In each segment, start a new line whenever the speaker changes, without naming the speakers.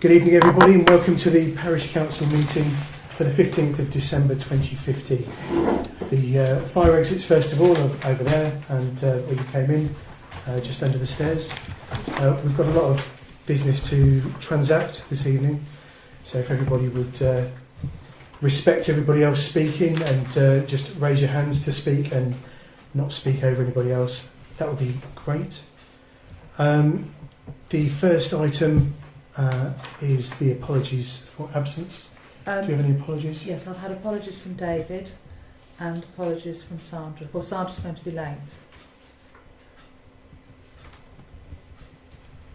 Good evening everybody and welcome to the Parish Council meeting for the 15th of December 2015. The fire exits first of all are over there and where you came in, just under the stairs. We've got a lot of business to transact this evening, so if everybody would respect everybody else speaking and just raise your hands to speak and not speak over anybody else, that would be great. The first item is the apologies for absence. Do you have any apologies?
Yes, I've had apologies from David and apologies from Sandra. Well, Sandra's going to be late.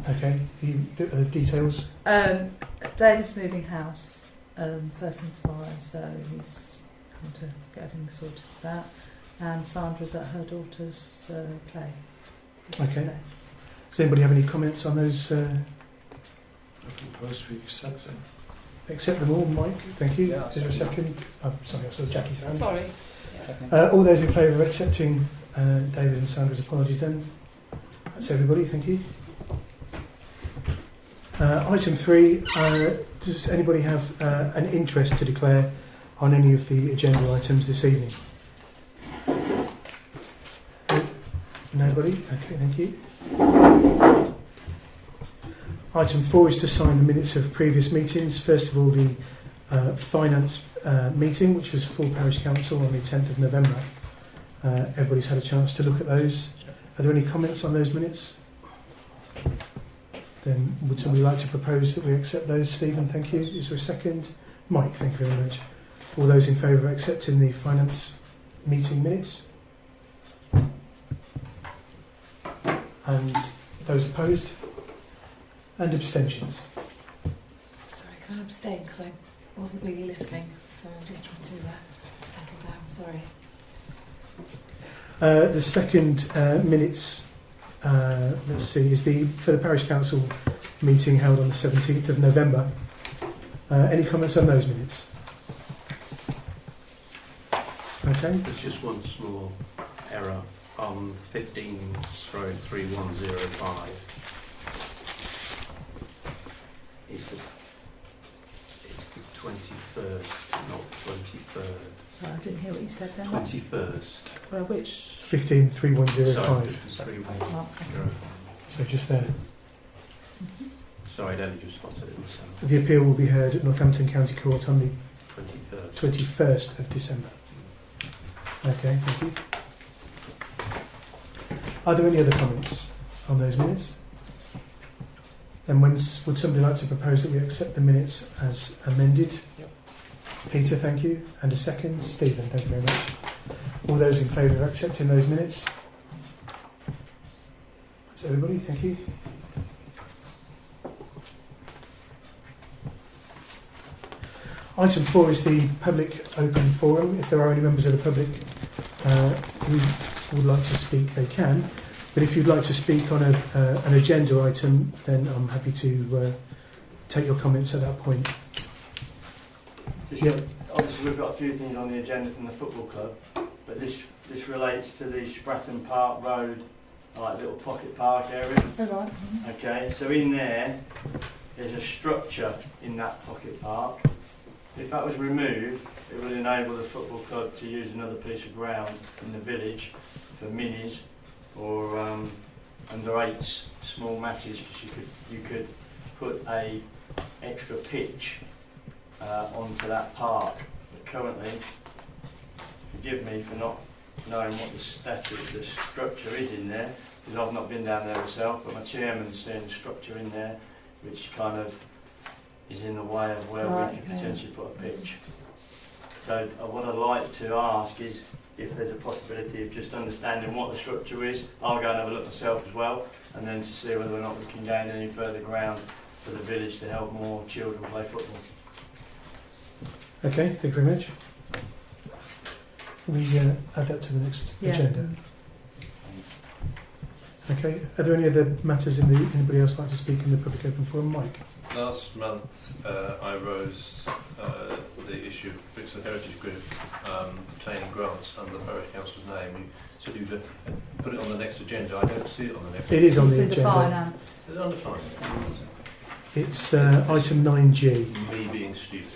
Okay, the details?
David's moving house first thing tomorrow, so he's going to get everything sorted for that. And Sandra's at her daughter's play.
Okay. Does anybody have any comments on those?
I propose we accept them.
Accept them all, Mike. Thank you.
Yeah,
Is there a second? Oh, sorry, I saw Jackie's hand.
Sorry.
All those in favour of accepting David and Sandra's apologies then? That's everybody, thank you. Item 3, does anybody have an interest to declare on any of the agenda items this evening? Nobody? Okay, thank you. Item 4 is to sign the minutes of previous meetings. First of all, the finance meeting, which was full parish council on the 10th of November. Everybody's had a chance to look at those. Are there any comments on those minutes? Then would somebody like to propose that we accept those? Stephen, thank you. Is there a second? Mike, thank you very much. All those in favour of accepting the finance meeting minutes? And those opposed? And abstentions?
Sorry, can I abstain because I wasn't really listening, so I'm just trying to settle down, sorry.
The second minutes, let's see, is for the Parish Council meeting held on the 17th of November. Any comments on those minutes? Okay.
There's just one small error on 15/3105. It's the 21st, not 23rd.
Sorry, I didn't hear what you said then.
21st.
Well, which?
15/3105.
Sorry,
Oh,
So just there.
Sorry, I'd only just spotted it myself.
The appeal will be heard at Northampton County Court on the
21st.
21st of December. Okay, thank you. Are there any other comments on those minutes? Then would somebody like to propose that we accept the minutes as amended?
Yep.
Peter, thank you. And a second? Stephen, thank you very much. All those in favour of accepting those minutes? That's everybody, thank you. Item 4 is the public open forum. If there are any members of the public who would like to speak, they can. But if you'd like to speak on an agenda item, then I'm happy to take your comments at that point.
Just, obviously we've got a few things on the agenda from the football club, but this relates to the Stratton Park Road, like little pocket park area.
all right.
Okay, so in there's a structure in that pocket park. If that was removed, it would enable the football club to use another piece of ground in the village for minis or under 8s small matches, because you could put a extra pitch onto that park. But currently, forgive me for not knowing what the structure is in there, because I've not been down there myself, but my chairman's seen the structure in there, which kind of is in the way of where we could potentially put a pitch. So what I'd like to ask is if there's a possibility of just understanding what the structure is. I'll go and have a look myself as well, and then to see whether or not we can gain any further ground for the village to help more children play football.
Okay, thank you very much. We add that to the next agenda. Okay, are there any other matters anybody else like to speak in the public open forum? Mike?
Last month I rose the issue of Brixworth Heritage Group obtaining grants under the Parish Council's name. You said you would put it on the next agenda. I don't see it on the next agenda.
It is on the
The
agenda.
finance.
Is it under finance?
It's item 9G.
Me being stupid.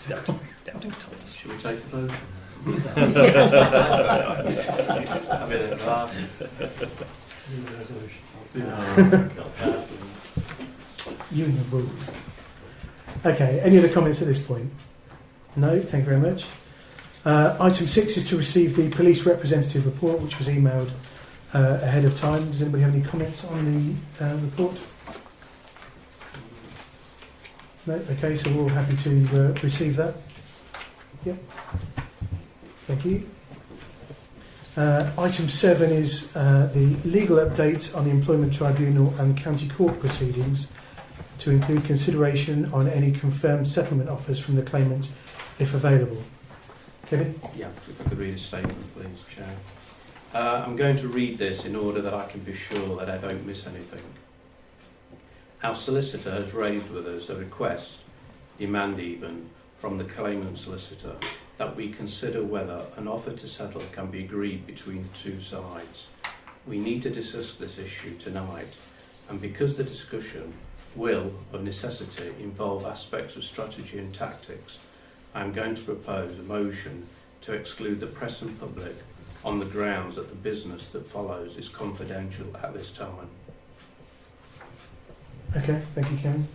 Doubting Thomas. Shall we take a vote?
Have it at last.
You and your rules. Okay, any other comments at this point? No, thank you very much. Item 6 is to receive the police representative report, which was emailed ahead of time. Does anybody have any comments on the report? No? Okay, so we're all happy to receive that. Yep. Thank you. Item 7 is the legal update on the Employment Tribunal and County Court proceedings, to include consideration on any confirmed settlement offers from the claimant, if available. Kevin?
Yeah, if I could read a statement, please, Chair. I'm going to read this in order that I can be sure that I don't miss anything. Our solicitor has raised with us a request, demand even, from the claimant solicitor, that we consider whether an offer to settle can be agreed between the two sides. We need to discuss this issue tonight, and because the discussion will, of necessity, involve aspects of strategy and tactics, I am going to propose a motion to exclude the press and public on the grounds that the business that follows is confidential at this time.
Okay, thank you, Kevin.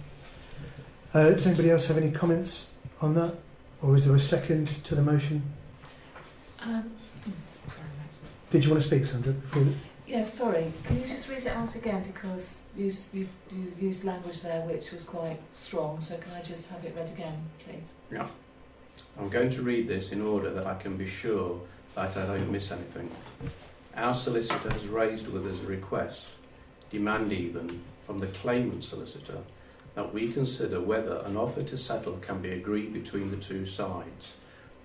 Does anybody else have any comments on that? Or is there a second to the motion?
Sorry.
Did you want to speak, Sandra? Before
Yeah, sorry. Can you just read it out again, because you used language there which was quite strong, so can I just have it read again, please?
Yeah. I'm going to read this in order that I can be sure that I don't miss anything. Our solicitor has raised with us a request, demand even, from the claimant solicitor, that we consider whether an offer to settle can be agreed between the two sides.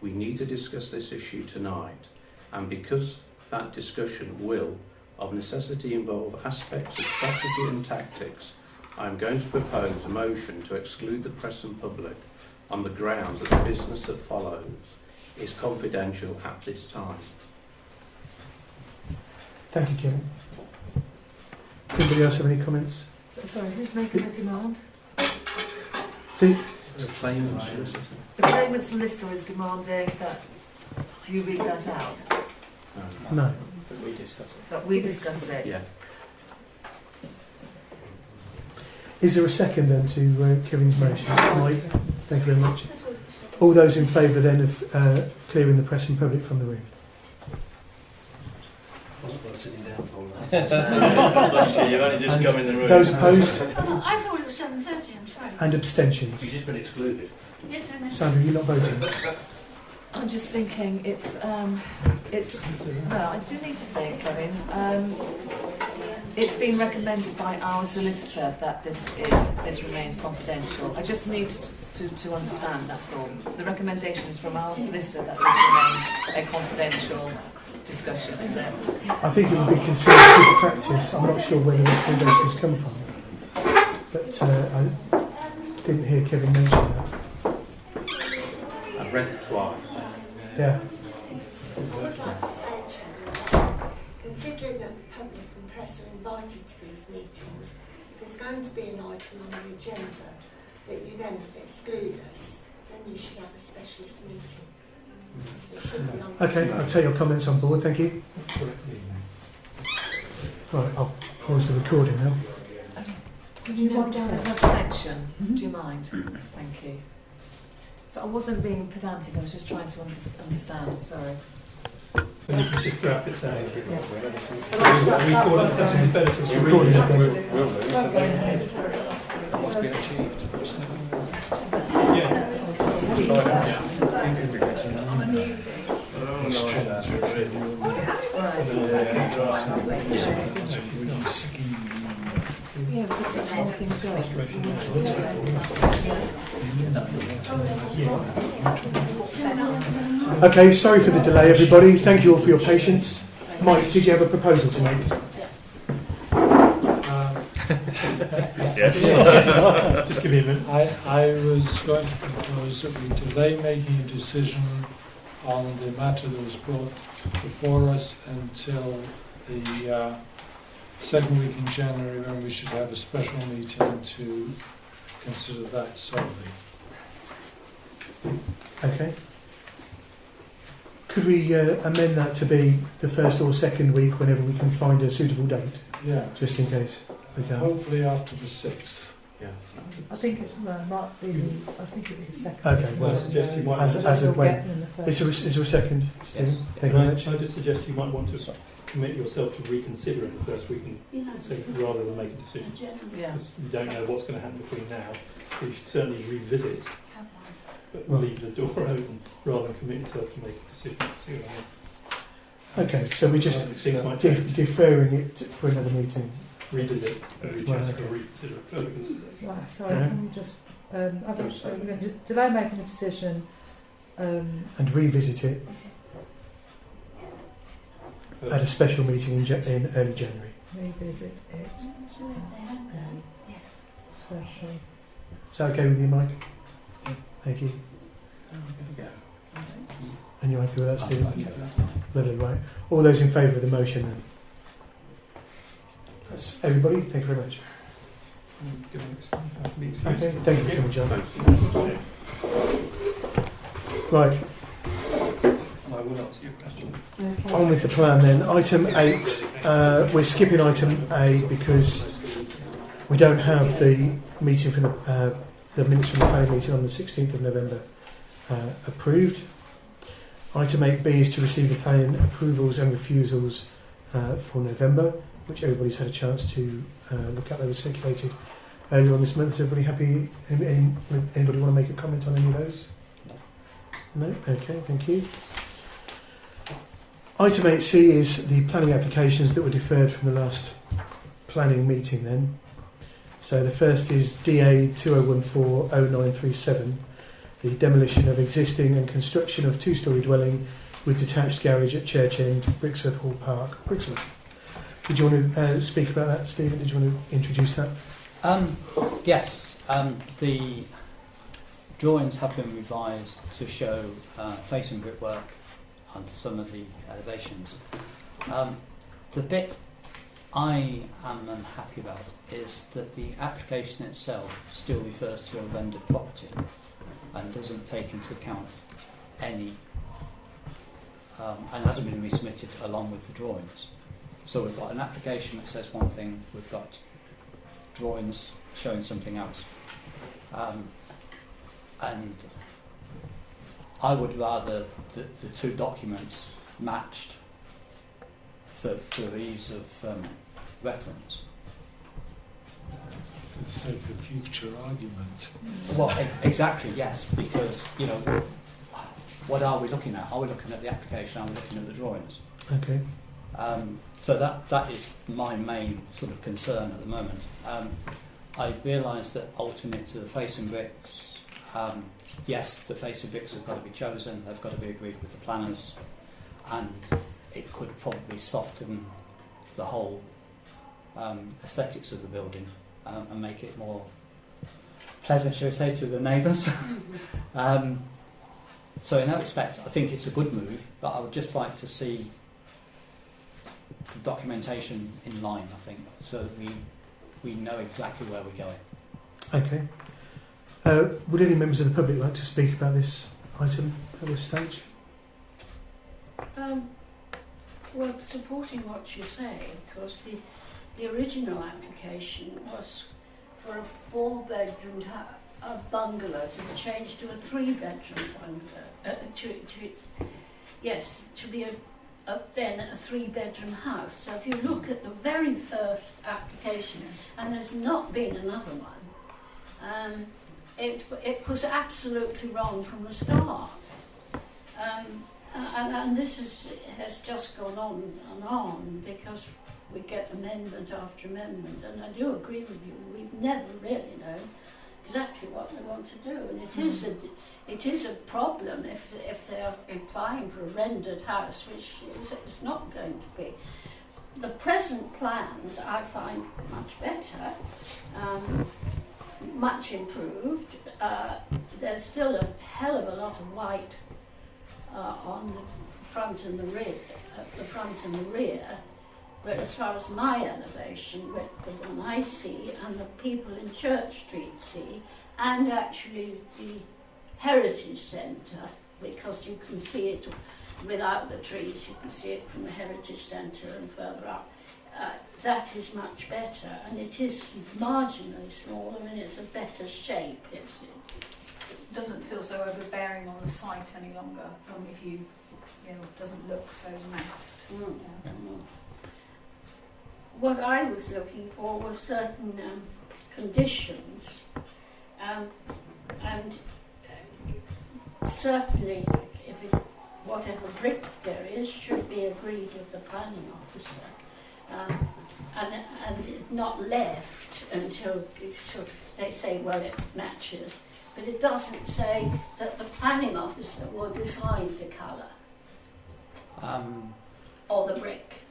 We need to discuss this issue tonight, and because that discussion will, of necessity, involve aspects of strategy and tactics, I am going to propose a motion to exclude the press and public on the grounds that the business that follows is confidential at this time.
Thank you, Kevin. Does anybody else have any comments?
Sorry, who's making the demand?
The
Claimant solicitor.
The claimant solicitor is demanding that you read that out,
no.
But we discuss it.
that we discuss it.
Yeah.
Is there a second then to Kevin's motion? Mike, thank you very much. All those in favour then of clearing the press and public from the room?
Sitting down for
Bless you, you've only just
And
come in the room.
Those opposed
Oh, I thought it was 7:30, I'm sorry.
and abstentions?
You've just been excluded.
Yes, I know.
Sandra, you're not voting?
I'm just thinking, no, I do need to think, Kevin. It's been recommended by our solicitor that this remains confidential. I just need to understand, that's all. The recommendation is from our solicitor that this remains a confidential discussion, is it?
I think it would be considered good practice. I'm not sure where the recommendations come from, but I didn't hear Kevin mention that.
I've read it twice.
Yeah.
I would like to say, Chairman, considering that the public and press are invited to these meetings, if there's going to be an item on the agenda that you then exclude us, then you should have a specialist meeting. It should be on.
Okay, I'll take your comments on board. Thank you. Right, I'll pause the recording now.
Can you note down as an abstention? Do you mind? Thank you. So I wasn't being pedantic, I was just trying to understand, sorry.
We thought it was better for us recording.
What's been achieved?
Yeah, because that's how things go.
Okay, sorry for the delay, everybody. Thank you all for your patience. Mike, did you have a proposal to make?
Yes.
Just give me a minute. I was going to propose that we delay making a decision on the matter that was brought before us until the second week in January when we should have a special meeting to consider that solely.
Okay. Could we amend that to be the first or second week whenever we can find a suitable date,
Yeah.
just in case we can?
Hopefully after the 6th.
Yeah.
I think it might be. I think it was second.
Okay, well,
I suggest you might
as
want
as
to,
of when? Is there a second, Stephen? Thank you very much.
I just suggest you might want to commit yourself to reconsider it the first week rather than make a decision.
Yeah.
Because you don't know what's going to happen between now, so you should certainly revisit, but leave the door open rather than commit yourself to make a decision. See what I mean?
Okay, so we're just
Things might change.
deferring it for another meeting.
Revisit, every
Right,
chance
okay.
to reconsider it, further consideration.
Right. Sorry.
Yeah.
Can we just? I think so we're going to delay making a decision.
And revisit it at a special meeting in early January.
Revisit it. Special.
Is that okay with you, Mike? Thank you. And you're happy with that, Stephen? Lovely, right. All those in favour of the motion then? That's everybody. Thank you very much. Okay, thank you for coming, John.
Thanks.
Right,
I will answer your question.
on with the plan then. Item 8, we're skipping item A because we don't have the meeting from the minutes from the planning meeting on the 16th of November approved. Item 8B is to receive the planning approvals and refusals for November, which everybody's had a chance to look at. They were circulated earlier on this month. Is everybody happy? Anybody want to make a comment on any of those? No? Okay, thank you. Item 8C is the planning applications that were deferred from the last planning meeting then. So the first is DA 2014-0937, the demolition of existing and construction of two-storey dwelling with detached garage at Church End, Brixworth Hall Park, Brixworth. Did you want to speak about that, Stephen? Did you want to introduce that?
Yes. The drawings have been revised to show facing brickwork under some of the elevations. The bit I am unhappy about is that the application itself still refers to a rendered property and doesn't take into account any, and hasn't been resubmitted along with the drawings. So we've got an application that says one thing, we've got drawings showing something else. And I would rather the two documents matched for ease of reference.
For the sake of future argument.
Well, exactly, yes, because, you know, what are we looking at? Are we looking at the application? Are we looking at the drawings?
Okay.
So that is my main sort of concern at the moment. I realise that alternate to the facing bricks, yes, the facing bricks have got to be chosen, they've got to be agreed with the planners, and it could probably soften the whole aesthetics of the building and make it more pleasant, shall we say, to the neighbours. So in that respect, I think it's a good move, but I would just like to see the documentation in line, I think, so that we know exactly where we're going.
Okay. Would any members of the public like to speak about this item at this stage?
Well, supporting what you say, because the original application was for a 4-bedroom bungalow to be changed to a 3-bedroom bungalow. To be then a 3-bedroom house. So if you look at the very first application, and there's not been another one, it was absolutely wrong from the start. And this has just gone on and on because we get amendment after amendment, and I do agree with you, we never really know exactly what they want to do, and it is a problem if they are applying for a rendered house, which it's not going to be. The present plans I find much better, much improved. There's still a hell of a lot of white on the front and the rear, But as far as my elevation, the one I see and the people in Church Street see, and actually the Heritage Centre, because you can see it without the trees, you can see it from the Heritage Centre and further up, that is much better, and it is marginally smaller and it's a better shape. It
doesn't feel so overbearing on the site any longer, from if you know, it doesn't look so massed.
What I was looking for were certain conditions, and certainly whatever brick there is should be agreed with the planning officer, and not left until it's sort of, they say, well, it matches, but it doesn't say that the planning officer will decide the colour or the brick.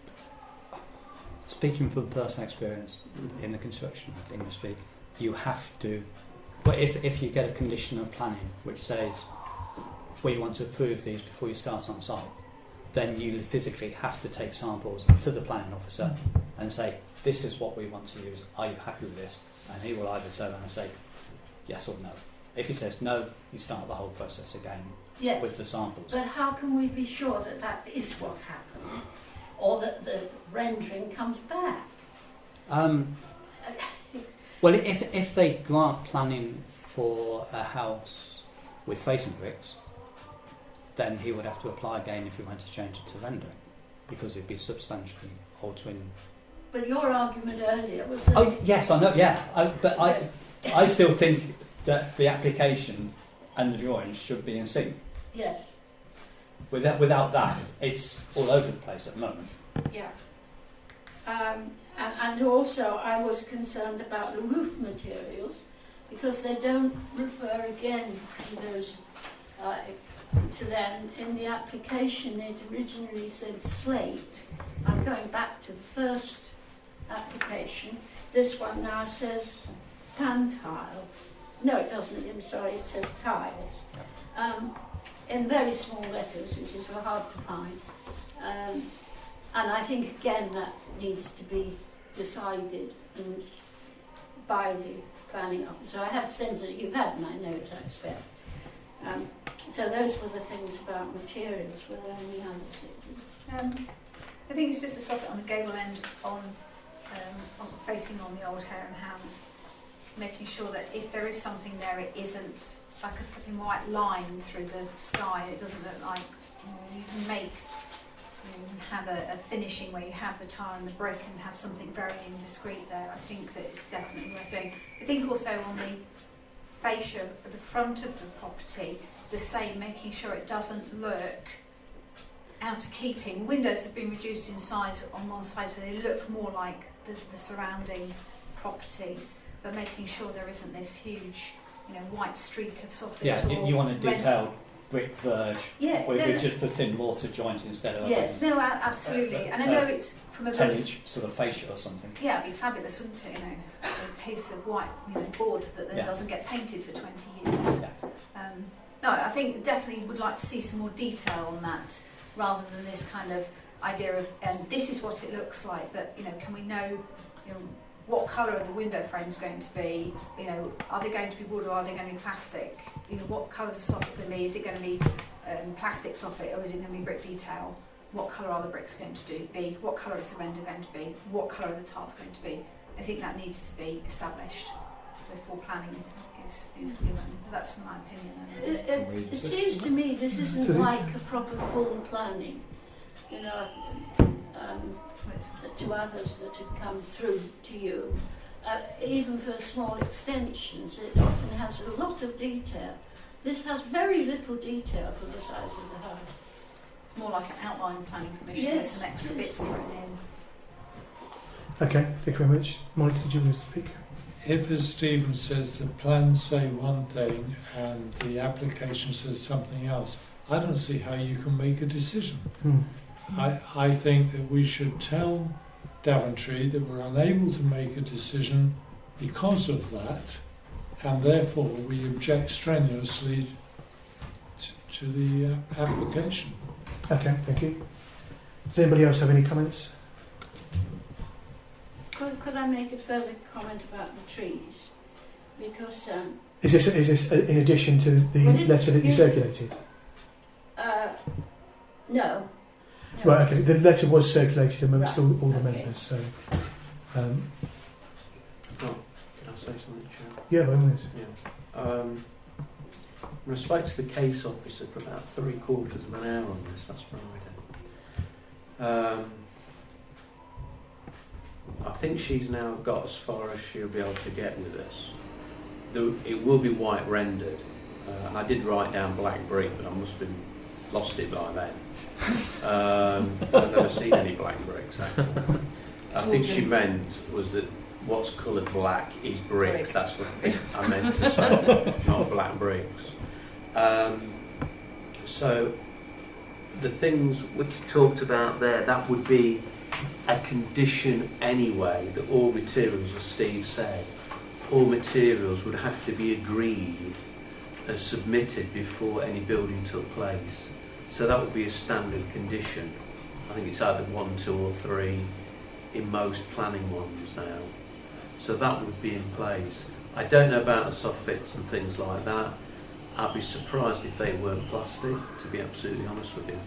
Speaking from personal experience in the construction industry, you have to, well, if you get a condition of planning which says, well, you want to approve these before you start on site, then you physically have to take samples to the planning officer and say, this is what we want to use, are you happy with this? And he will either turn around and say yes or no. If he says no, you start the whole process again with the samples.
But how can we be sure that that is what happened, or that the rendering comes back?
Well, if they grant planning for a house with facing bricks, then he would have to apply again if he wanted to change it to render, because it'd be substantially altering.
But your argument earlier was that...
Oh, yes, I know, yeah. But I still think that the application and the drawings should be in sync.
Yes.
Without that, it's all over the place at the moment.
Yeah. And also, I was concerned about the roof materials, because they don't refer again to those... to them. In the application, it originally said slate. I'm going back to the first application. This one now says pan tiles. No, it doesn't. I'm sorry, it says tiles. In very small letters, which is hard to find. And I think, again, that needs to be decided and by the planning officer. I have sent it, you've had my note, I expect. So those were the things about materials. Were there any others?
I think it's just a soffit on the gable end on facing on the old hare and hounds, making sure that if there is something there, it isn't like a flipping white line through the sky. It doesn't look like, you can have a finishing where you have the tile and the brick and have something very indiscreet there. I think that it's definitely worth doing. I think also on the fascia at the front of the property, the same, making sure it doesn't look out of keeping. Windows have been reduced in size on one side, so they look more like the surrounding properties, but making sure there isn't this huge, white streak of soffit.
Yeah, you want a detailed brick verge with just the thin mortar joint instead of
absolutely. And I know it's from a
10-inch sort of fascia or something.
Yeah, it'd be fabulous, wouldn't it? A piece of white board that then doesn't get painted for 20 years. Yeah. No, I think definitely would like to see some more detail on that, rather than this kind of idea of this is what it looks like. But can we know, what colour are the window frames going to be? Are they going to be wood or are they going to be plastic? What colours the soffit going to be? Is it going to be plastic soffit or is it going to be brick detail? What colour are the bricks going to be? What colour is the render going to be? What colour are the tiles going to be? I think that needs to be established before planning is given. That's my opinion.
It seems to me this isn't like a proper full planning. To others that have come through to you, even for small extensions, it often has a lot of detail. This has very little detail for the size of the house.
More like an outline planning commission with some extra bits thrown in.
Okay, thank you very much. Mike, did you want to speak?
If, as Stephen says, the plans say one thing and the application says something else, I don't see how you can make a decision. I think that we should tell Daventry that we're unable to make a decision because of that, and therefore we object strenuously to the application.
Okay, thank you. Does anybody else have any comments?
could I make a further comment about the trees? Because
Is this in addition to the
Well, if
letter that you
you-
circulated?
no.
Right, okay. The letter was circulated amongst
Right,
all the
okay.
members, so...
Can I say something, Chair?
yeah, by all means.
Yeah. In respect to the case officer for about 3/4 of an hour on this, that's Friday. I think she's now got as far as she'll be able to get with this. It will be white rendered. And I did write down black brick, but I must have lost it by then. I've never seen any black bricks actually. I think she meant was that what's coloured black is bricks. That's what I meant to say, not black bricks. So the things which you talked about there, that would be a condition anyway, that all materials, as Steve said, all materials would have to be agreed and submitted before any building took place. So that would be a standard condition. I think it's either 1, 2 or 3 in most planning ones now. So that would be in place. I don't know about the soffits and things like that. I'd be surprised if they weren't plastic, to be absolutely honest with you.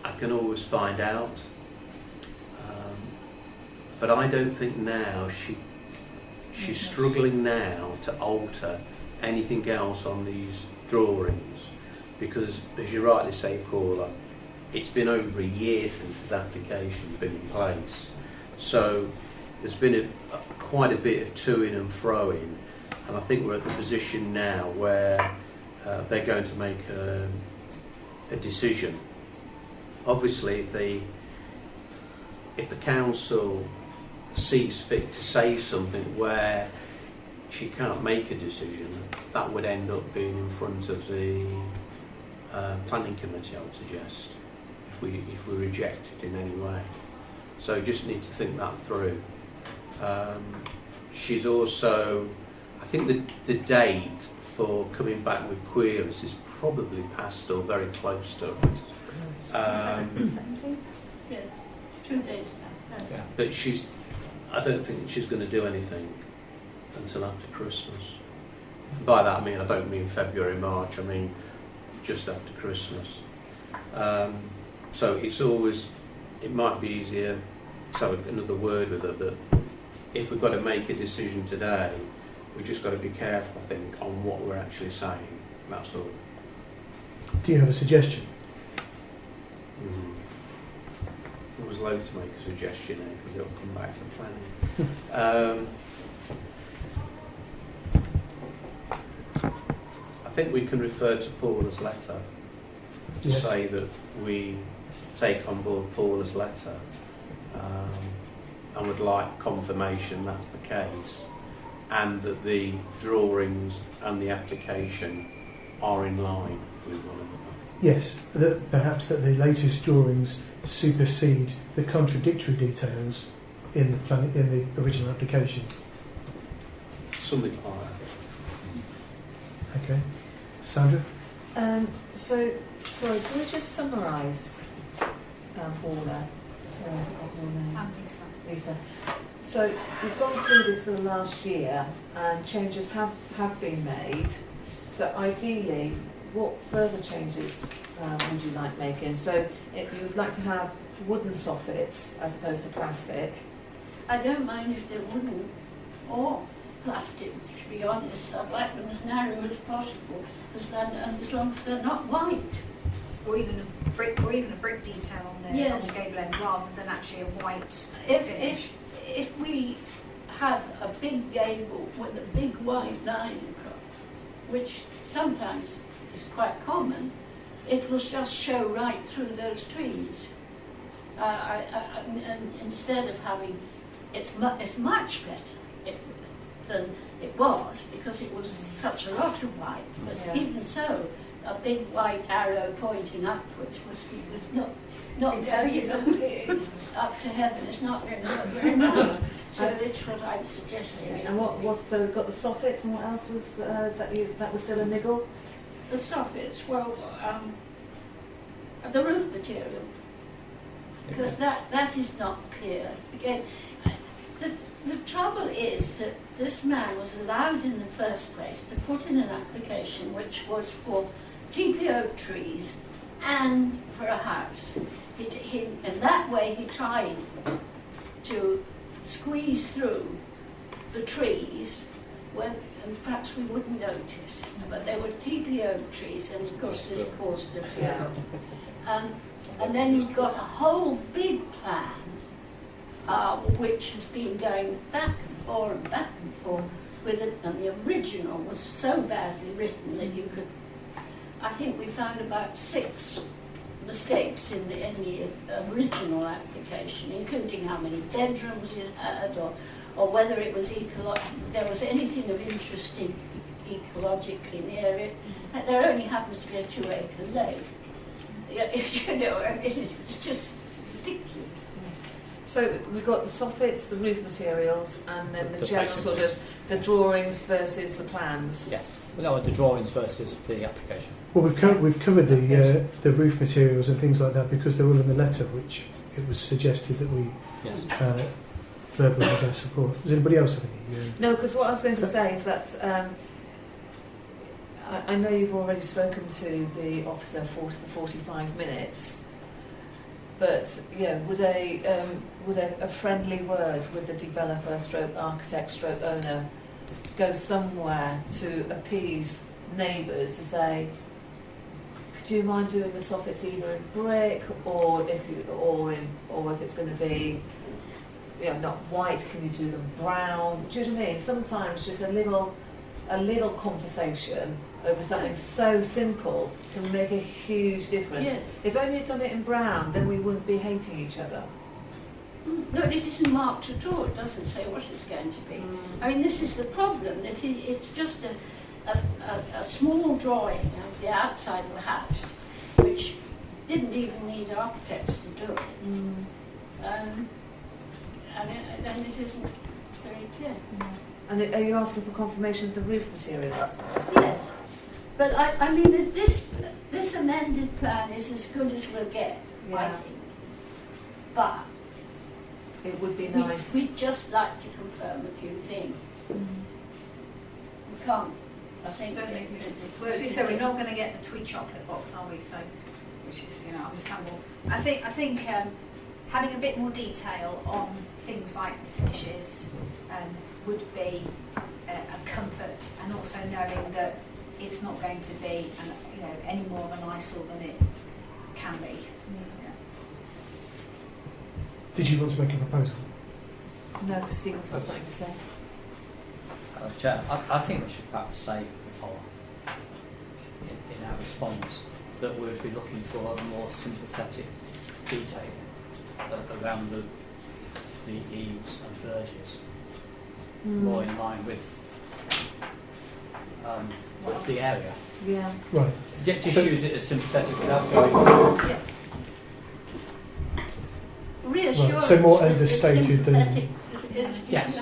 I can always find out. But I don't think now she's struggling now to alter anything else on these drawings, because as you rightly say, Paula, it's been over a year since this application's been in place. So there's been quite a bit of to-ing and fro-ing, and I think we're at the position now where they're going to make a decision. Obviously, if the council sees fit to say something where she can't make a decision, that would end up being in front of the planning committee, I would suggest, if we reject it in any way. So you just need to think that through. She's also, I think the date for coming back with queries is probably past or very close to it.
17th? Yeah, 2 days now.
Yeah.
But I don't think she's going to do anything until after Christmas. By that I mean, I don't mean February, March, I mean just after Christmas. So it might be easier to have another word with her, but if we've got to make a decision today, we've just got to be careful, I think, on what we're actually saying. That's all.
Do you have a suggestion?
I was loath to make a suggestion there because it'll come back to planning. I think we can refer to Paula's letter to
Yes.
say that we take on board Paula's letter and would like confirmation that's the case, and that the drawings and the application are in line with one another.
Yes, perhaps that the latest drawings supersede the contradictory details in the original application.
Something like that.
Okay, Sandra.
So, sorry, can we just summarise, Paula? Sorry, I forgot your name.
And
Lisa. So we've gone through this for the last year, and changes have been made. So ideally, what further changes would you like making? So if you would like to have wooden soffits as opposed to plastic.
I don't mind if they're wooden or plastic, to be honest. I'd like them as narrow as possible, as long as they're not white.
or even a brick detail on the,
Yes.
on the gable end rather than actually a white finish.
If we have a big gable with a big white line across, which sometimes is quite common, it will just show right through those trees. And instead of having, it's much better than it was, because it was such a lot of white. But
Yeah.
even so, a big white arrow pointing upwards was not going to up to heaven. It's not going to look very nice. So that's what I'm suggesting.
And so we've got the soffits, and what else was that was still a niggle?
The soffits, well, the roof material. because that is not clear. Again, the trouble is that this man was allowed in the first place to put in an application which was for TPO trees and for a house. In that way he tried to squeeze through the trees when perhaps we wouldn't notice, but they were TPO trees, and of course this caused a fear. And then you've got a whole big plan which has been going back and forth with it, and the original was so badly written that you could, I think we found about 6 mistakes in the original application, including how many bedrooms it had, or whether it was there was anything of interest ecologically near it. And there only happens to be a 2-acre lake. You know, I mean, it's just ridiculous.
So we've got the soffits, the roof materials, and then the general
facing
sort of the drawings versus the plans.
Yes. Well, no, the drawings versus the application.
Well, we've covered the roof materials and things like that because they're all in the letter, which it was suggested that we
Yes.
verbalise our support. Does anybody else have any?
No, because what I was going to say is that I know you've already spoken to the officer for the 45 minutes, but yeah, would a friendly word with the developer, stroke architect, stroke owner go somewhere to appease neighbours to say, do you mind doing the soffits either in brick or if it's going to be, you know, not white, can you do them brown? Do you know what I mean? Sometimes just a little conversation over something so simple can make a huge difference.
Yeah.
If only you'd done it in brown, then we wouldn't be hating each other.
No, it isn't marked at all. It doesn't say what it's going to be. I mean, this is the problem, that it's just a small drawing of the outside of the house, which didn't even need architects to do it. And it isn't very clear.
And are you asking for confirmation of the roof materials?
Yes. But I mean, that this amended plan is as good as we'll get, I think. But
it would be nice.
We'd just like to confirm a few things. We can't, I think.
So we're not going to get the tweed chocolate box, are we? So, which is, you know, understandable. I think having a bit more detail on things like the finishes would be a comfort, and also knowing that it's not going to be, any more of an eyesore than it can be. Yeah.
Did you want to make a proposal?
No, because Stephen's got something to say.
Chair, I think we should perhaps say in our response that we'd be looking for a more sympathetic detail around the eaves and verges, more in line with the area.
Yeah.
Right.
Just use it as sympathetic without going.
Yeah. Reassurance.
Right, so more
that
understated
it's
than.
Yes.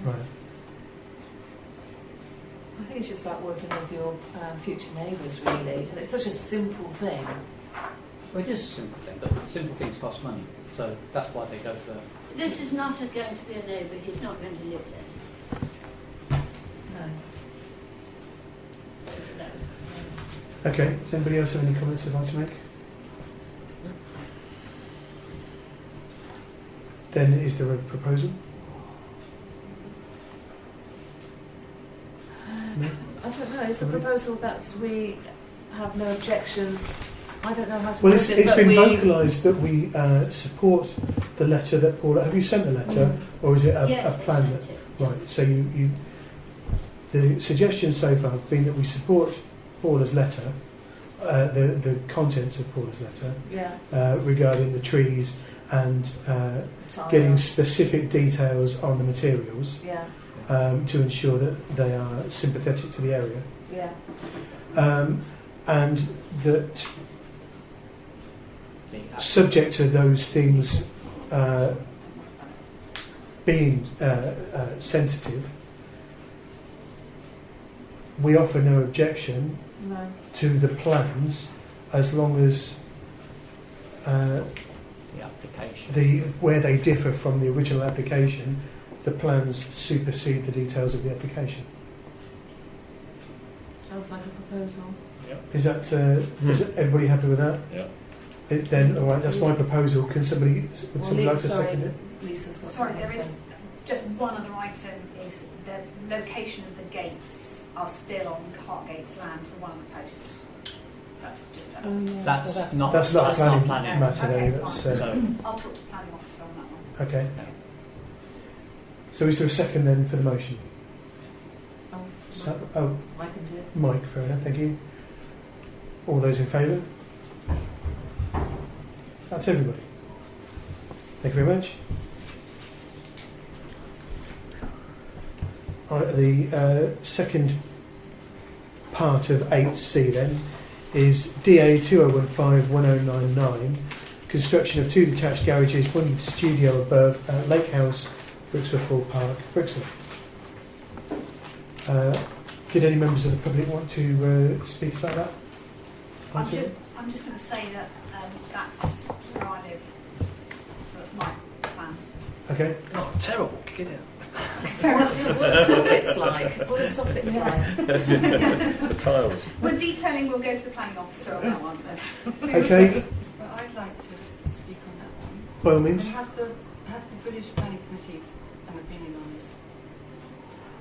Right.
I think it's just about working with your future neighbours, really, and it's such a simple thing.
Well, it is a simple thing, but simple things cost money, so that's why they go for.
This is not going to be a neighbour. He's not going to live there.
No.
No.
Okay. Does anybody else have any comments they'd like to make? Then is there a proposal? No?
I don't know. Is the proposal that we have no objections? I don't know how to.
Well,
put
it's
but
been
we
vocalised that we support the letter that Paula. Have you sent a letter, or is it
Yes,
a plan
I
that?
sent it.
Right. So you the suggestions so far have been that we support Paula's letter, the contents of Paula's letter regarding the trees and getting specific details on the materials to ensure that they are sympathetic to the area.
Yeah.
And that subject to those things being sensitive, we offer no objection to the plans as long as
the application.
Where they differ from the original application, the plans supersede the details of the application.
Sounds like a proposal.
Is everybody happy with that?
Yeah.
Then, all right, that's my proposal. Would somebody like to second it?
Lisa's got
Sorry,
something
there
to
is
say.
just one other item, is the location of the gates are still on Hartgate's land for one of the posts. That's just a...
That's not
That's not a planning
planning.
matter,
Okay,
though. That's,
So,
I'll talk to the planning officer on that one.
okay. So is there a second then for the motion?
I can do it.
Mike, fair enough, thank you. All those in favour? That's everybody. Thank you very much. All right, the second part of 8C then is DA 2015-1099, construction of 2 detached garages, 1 studio above Lake House, Brixworth Park, Brixworth. Did any members of the public want to speak about that?
I'm just going to say that that's where I live, so that's my plan.
Okay.
Oh, terrible. Get out.
What are soffits like? What are soffits like?
The tiles.
With detailing, we'll go to the planning officer on that one.
Okay,
Well, I'd like to speak on that one.
by all means.
And have the British Planning Committee an opinion on this.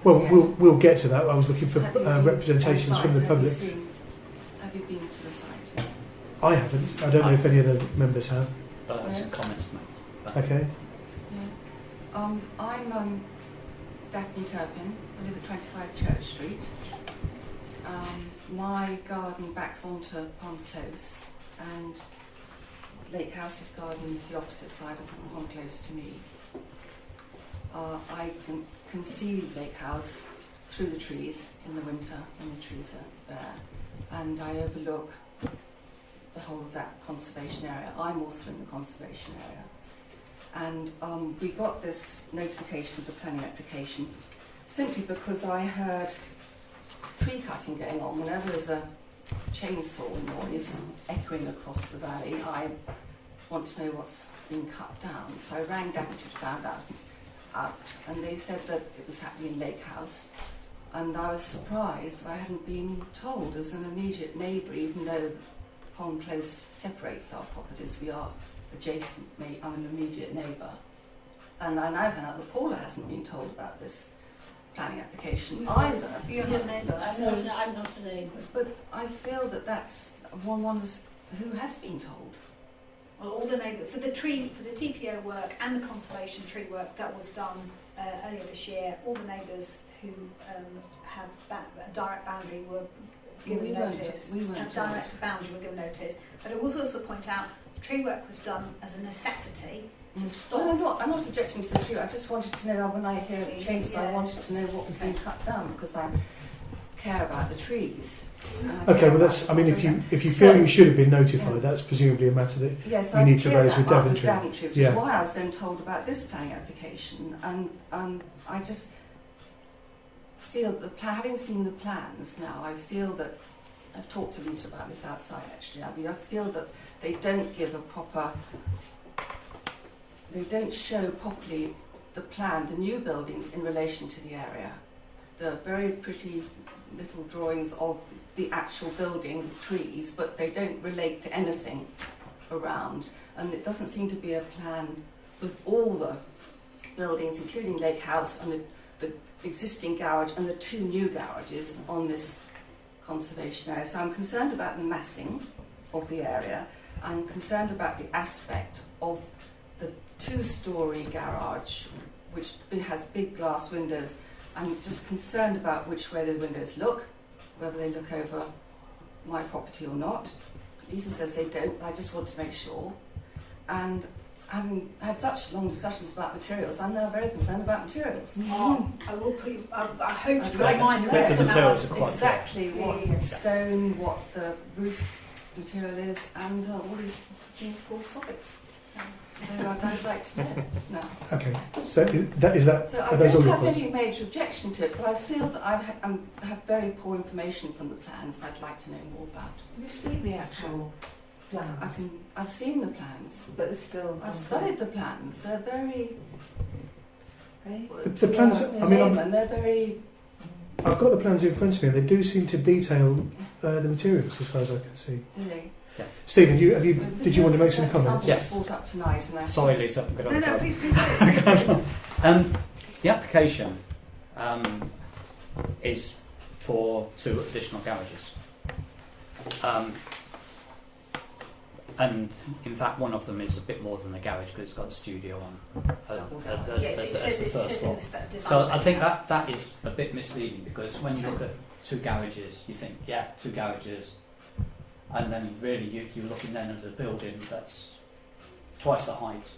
Well, we'll get to that. I was looking for
Have you been
representations
on
from the
site?
public.
Have you been to the site?
I haven't. I don't know if any other members have.
but I have some comments to make. But
Okay.
Yeah. I'm Daphne Turpin. I live at 25 Church Street. My garden backs onto Pond Close, and Lake House's garden is the opposite side of Pond Close to me. I can see Lake House through the trees in the winter when the trees are there, and I overlook the whole of that conservation area. I'm also in the conservation area. And we got this notification of the planning application simply because I heard tree cutting going on. Whenever there's a chainsaw noise echoing across the valley, I want to know what's being cut down. So I rang Daventry to find out, and they said that it was happening in Lake House. And I was surprised that I hadn't been told as an immediate neighbour, even though Pond Close separates our properties. We are adjacent, I'm an immediate neighbour. And I now found out that Paula hasn't been told about this planning application either.
You're a neighbour. I'm not a neighbour.
But I feel that that's, one wonders who has been told.
Well, all the neighbours, for the TPO work and the conservation tree work that was done earlier this year, all the neighbours who have a direct boundary were given notice. Have direct boundary were given notice. But I will also point out, tree work was done as a necessity to stop.
Well, I'm not objecting to the tree. I just wanted to know, when I hear a chainsaw, I wanted to know what was being cut down, because I care about the trees.
Okay, well that's. I mean, if you feel you should have been notified, that's presumably a matter that you need to raise with Daventry.
Which is why I was then told about this planning application, and I just feel that having seen the plans now, I feel that I've talked to Lisa about this outside actually. I mean, I feel that they don't give a proper. They don't show properly the plan, the new buildings in relation to the area. The very pretty little drawings of the actual building, trees, but they don't relate to anything around. And it doesn't seem to be a plan with all the buildings, including Lake House and the existing garage and the 2 new garages on this conservation area. So I'm concerned about the massing of the area. I'm concerned about the aspect of the 2-storey garage, which has big glass windows. I'm just concerned about which way the windows look, whether they look over my property or not. Lisa says they don't, but I just want to make sure. And having had such long discussions about materials, I'm now very concerned about materials.
I will put you, I hope to put
Right.
mine
The materials are quite
exactly what
Yeah.
stone, what the roof material is, and all these things called soffits. So I'd like to know now.
Okay, so is that
So
are
I
those all
don't
your
have
points?
any major objection to it, but I feel that I have very poor information from the plans I'd like to know more about.
Have you seen the actual
I I've seen the plans.
But there's still.
I've studied the plans. They're very.
The plans, I mean,
and they're very.
I've got the plans in front of me, and they do seem to detail the materials as far as I can see.
Do they?
Yeah.
Stephen, did you want to make some comments?
Yes.
Brought up tonight, and
Sorry, Lisa. I'm going
No, please do.
The application is for 2 additional garages. And in fact, one of them is a bit more than a garage because it's got a studio on
Yes, it says
the first floor.
design.
So I think that is a bit misleading because when you look at 2 garages, you think, 2 garages, and then really you're looking then at a building that's twice the height.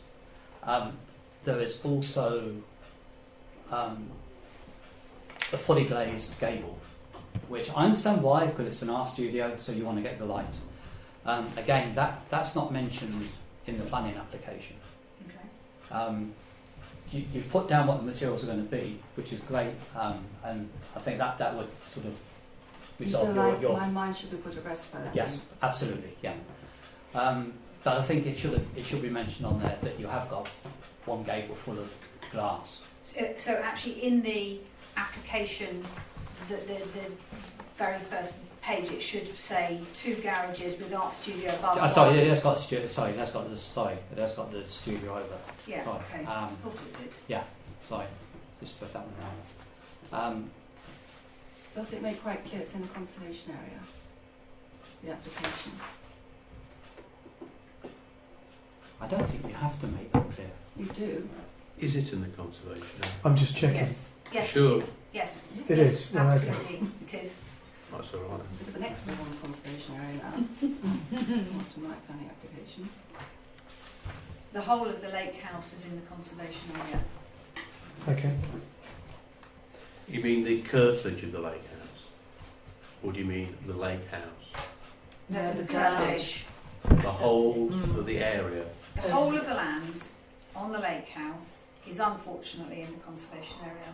There is also a fully glazed gable, which I understand why, because it's an art studio, so you want to get the light. Again, that's not mentioned in the planning application.
Okay.
You've put down what the materials are going to be, which is great, and I think that would sort of resolve your...
My mind should be put at rest by that.
Yes, absolutely, yeah. But I think it should be mentioned on there that you have got one gable full of glass.
So actually, in the application, the very first page, it should say 2 garages with art studio above.
Sorry, it has got the studio. Sorry, it has got the studio over.
Yeah.
Sorry.
Okay. Thought it did.
Yeah. Sorry, just put that one down.
Does it make quite clear it's in the conservation area? The application.
I don't think you have to make that clear.
You do.
Is it in the conservation area?
I'm just checking.
Yes. Yes.
Sure.
Yes.
It
Yes,
is. Oh, okay.
absolutely, it is.
That's all right.
Look at the next one on the conservation area now. After my planning application.
The whole of the lake house is in the conservation area.
Okay.
You mean the curtilage of the lake house? Or do you mean the lake house?
No, the curtilage.
The whole of the area?
The whole of the land on the lake house is unfortunately in the conservation area.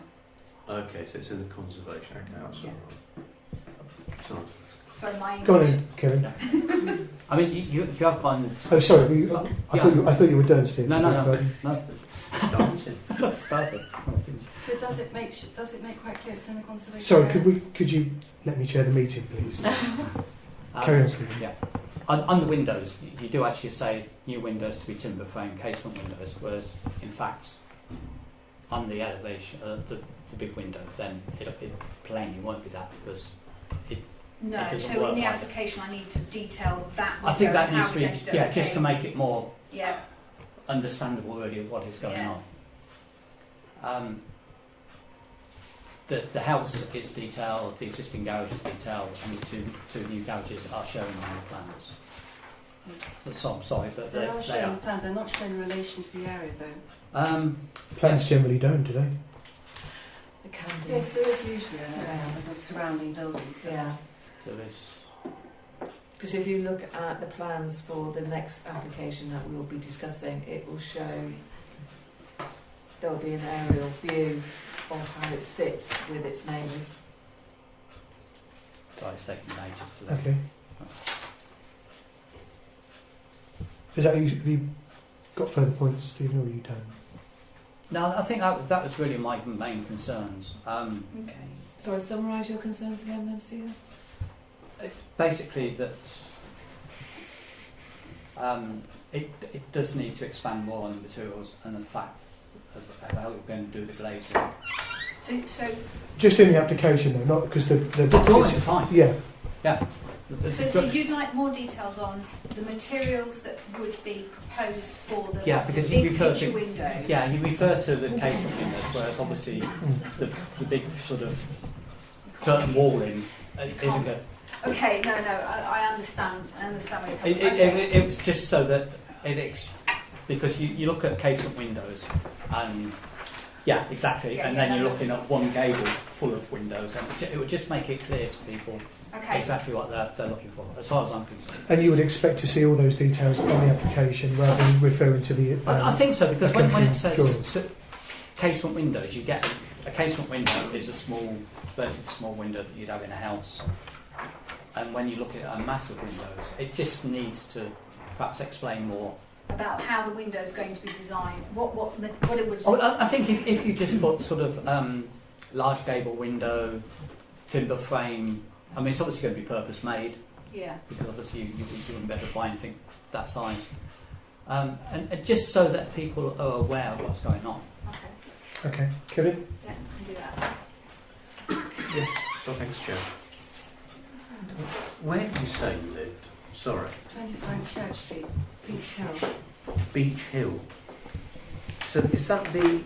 Okay, so it's in the conservation area. That's all right. Sorry.
Sorry, my
Go on
English.
then, Kevin.
I mean, you have gone.
Oh, sorry. I thought you were done, Steve.
No.
Started.
Started.
So does it make quite clear it's in the conservation
Sorry,
area?
could you let me chair the meeting, please? Carry on, Stephen.
Yeah. On the windows, you do actually say new windows to be timber frame casement windows, whereas in fact on the elevation, the big window, then it plainly won't be that because it doesn't
so
work
in the
like
application I need to detail that.
I think that
how
needs to
we're
be,
going do it.
just to make it more
Yeah.
understandable really of what is going on. The house is detailed, the existing garage is detailed, and the two new garages are shown on the plans. So, I'm sorry, but
They are shown in the plan. They're not shown in relation to the area, though.
Plans generally don't, do they?
It can do.
Yes, there is usually an area of surrounding buildings. So.
Yeah.
There is.
Because if you look at the plans for the next application that we will be discussing, it will show there'll be an aerial view of how it sits with its neighbours.
So it's taking ages to look.
Okay. Have you got further points, Stephen, or are you done?
No, I think that was really my main concerns.
Okay. Sorry, summarise your concerns again then, Stephen.
Basically that it does need to expand more on the materials and the fact of how we're going to do the glazing.
So
Just in the application, though, not because the
drawings are fine.
Yeah.
So you'd like more details on the materials that would be proposed for the,
because
the
you
big
refer
picture
to
window?
you refer to the casement windows, whereas obviously the big sort of curtain walling isn't good.
Okay, no, I understand. I understand where you're coming from.
It was just so that because you look at casement windows and exactly, and then you're looking at one gable full of windows, and it would just make it clear to people exactly what they're looking for, as far as I'm concerned.
And you would expect to see all those details on the application rather than referring to the...
I think so, because when it says casement windows, you get a casement window is relatively small window that you'd have in a house. And when you look at a massive windows, it just needs to perhaps explain more.
About how the window's going to be designed, what it would.
Oh, I think if you just put sort of large gable window, timber frame, I mean, it's obviously going to be purpose made.
Yeah.
Because obviously you wouldn't better buy anything that size. And just so that people are aware of what's going on.
Okay.
Okay, Kevin?
Yeah, I can do that.
Yes. So thanks, Chair. Where did you say you lived? Sorry.
25 Church Street, Beach Hill.
Beach Hill. So is that the
Near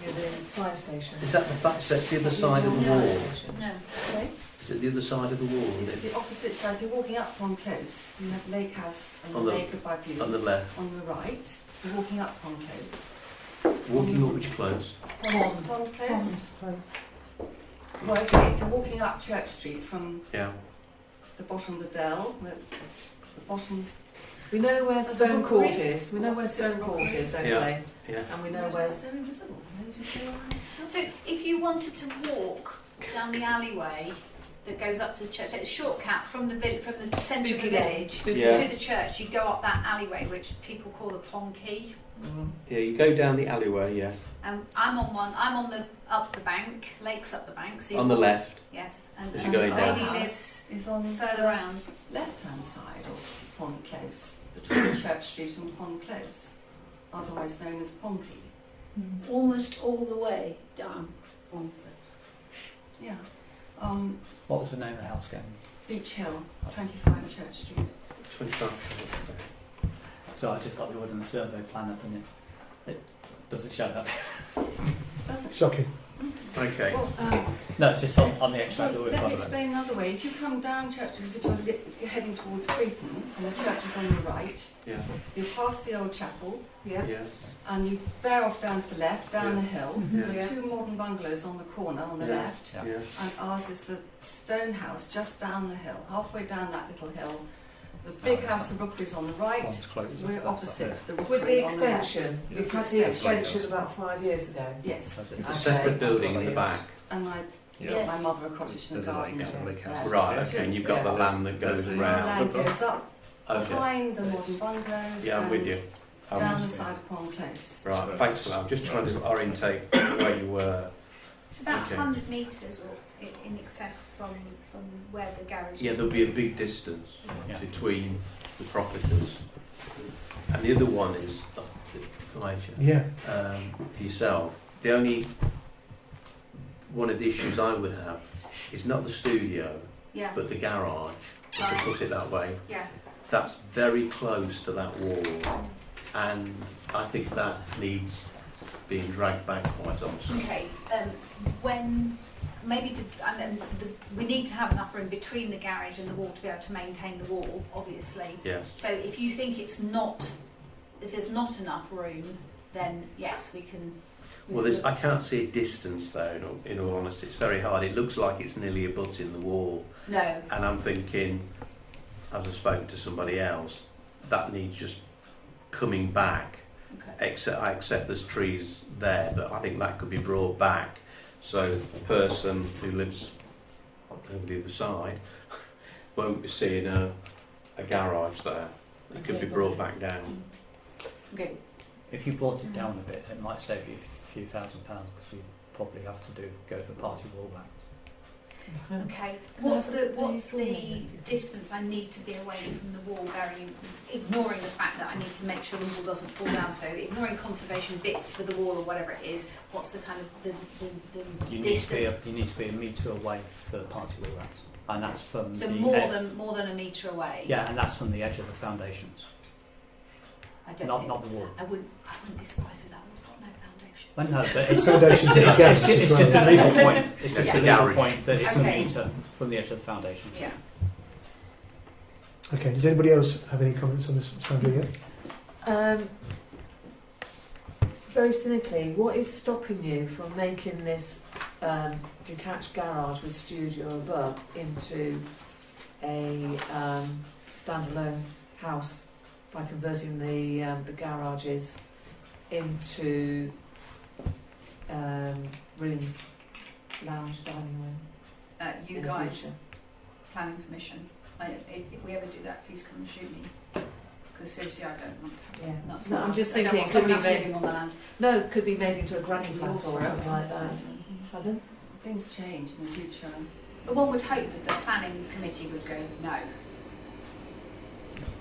the fire station.
is that the back? So it's the other side of the wall.
No.
Okay.
Is it the other side of the wall?
It's the opposite side. If you're walking up Pond Close, you have Lake House and
On
the
the-
Lake of View.
On the left.
On the right, you're walking up Pond Close.
Walking up which close?
Pond Close. Well, okay, if you're walking up Church Street from
Yeah.
the bottom of the dell, the bottom.
We know where
the
Stone
rookery.
Court is. We know where Stone Court is, don't
Yeah.
we?
Yeah.
And we know
That's
where.
why it's so invisible.
So if you wanted to walk down the alleyway that goes up to the church, take the shortcut from the centre of the
Spooky
village
Yeah.
to the church, you go up that alleyway, which people call the Pond Quay.
Yeah. You go down the alleyway. Yes.
I'm on one. I'm on the up the bank. Lake's up the bank. So you
On the
walk-
left.
Yes, and
As
the
you're going
lady
down.
lives
is on
further
the
round.
left-hand side of Pond Close, between Church Street and Pond Close, otherwise known as Pond Quay.
Almost all the way down.
Yeah.
What was the name of the house again?
Beach Hill, 25 Church Street.
25.
So I just got the ordnance survey plan up and it doesn't show that.
Does it?
Shocking.
Okay.
Well,
No, it's just on the extract that
well,
we've
let
got
me
of it.
explain another way. If you come down Church Street, as if you're heading towards Cretan, and the church is on your right,
Yeah.
you pass the old chapel,
Yeah.
Yeah.
and you bear off down to the left, down the hill.
Yeah.
There are
Yeah.
two modern bungalows on the corner on the
Yeah.
left,
Yeah.
Yeah.
and ours is the stone house just down the hill, halfway down that little hill. The big house of Rookery's on the right.
One's closed.
We're opposite the
With
Rookery
the
on the left.
extension,
Yeah.
we've had the
Extension.
extension about 5 years ago.
Yes,
It's a
Okay.
separate building in the
Yeah.
back.
and I
Yeah.
built my mother a cottage and a
There's a
garden.
lake, lake house.
there.
Right. Okay. And you've got the
Yeah.
land that goes
There's the-
My
round.
land goes up
Okay.
behind the modern bungalows
Yeah, I'm with
and
you. I'm
down the
with you.
side of Pond Close.
Right. Thanks for that. I'm just trying to orientate where you were.
It's about
Okay.
100 metres or in excess from where the garage
Yeah,
is.
there'll be a big distance
Yeah.
between the properties. And the other one is information
Yeah.
for yourself. The only one of the issues I would have is not the studio,
Yeah,
but the garage, if I put it that way.
yeah.
That's very close to that wall, and I think that needs being dragged back quite often.
Okay, when maybe we need to have enough room between the garage and the wall to be able to maintain the wall, obviously.
Yes.
So if you think if there's not enough room, then yes, we can.
Well, I can't see a distance there. In all honesty, it's very hard. It looks like it's nearly abutting the wall,
No.
and I'm thinking, as I spoke to somebody else, that needs just coming back.
Okay.
I accept there's trees there, but I think that could be brought back, so the person who lives over the other side won't be seeing a garage there. It could be brought back down.
Okay.
If you brought it down a bit, it might save you a few £1,000 because you probably have to go for party wall back.
Okay. What's the distance I need to be away from the wall, ignoring the fact that I need to make sure the wall doesn't fall down? So ignoring conservation bits for the wall or whatever it is. What's the kind of the
You
distance?
need to be a metre away for party wall racks, and that's from
So
the
more than a metre away.
yeah, and that's from the edge of the foundations,
I don't
not
think,
not the wall.
I wouldn't be surprised if that one's got no foundation.
Well, no, but it's
Foundations in the garage
it's
as
just
well.
a legal point. It's
Yeah.
just a
Yeah.
legal
Garage.
point that it's
Okay.
a metre from the edge of the foundations.
Yeah.
Okay, does anybody else have any comments on this, Sandra, yet?
Very cynically, what is stopping you from making this detached garage with studio above into a standalone house by converting the garages into rooms, lounge, dining room?
You
in the
guys,
future?
planning permission. If we ever do that, please come and shoot me. Because seriously, I don't want to have
Yeah.
nuts.
No, I'm just
I don't
thinking
want
it could
someone
be
else
made-
living on the land.
No, it could be made into a granny flat or something like that. Pardon?
Things change in the future.
But one would hope that the planning committee would go, no.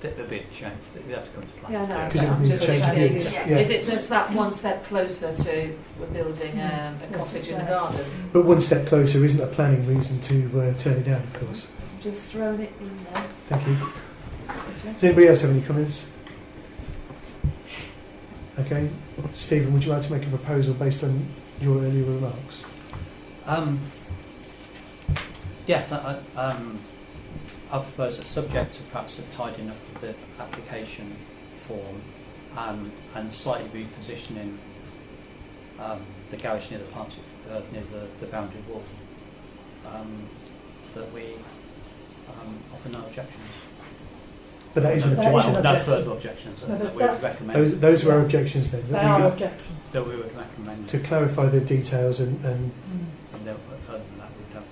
There'll be a change. We'd have to come to plan.
Yeah, no.
Because it would
I'm
be a
just
change of
thinking,
use.
Yeah.
Yeah.
is it just that one step closer to we're building a cottage in the garden?
But one step closer isn't a planning reason to turn it down, of course.
Just throwing it in there.
Thank you. Does anybody else have any comments? Okay. Stephen, would you like to make a proposal based on your earlier remarks?
Yes, I propose that subject to perhaps a tidying up of the application form and slightly repositioning the garage near the near the boundary wall, that we offer no objections.
But that is an
That is
objection.
an
No
objection.
further objections.
No,
That
but
we would
that-
recommend.
Those were our objections then.
They
That
are
we,
objections.
That we would recommend.
to clarify the details and
And then further than that, we'd have.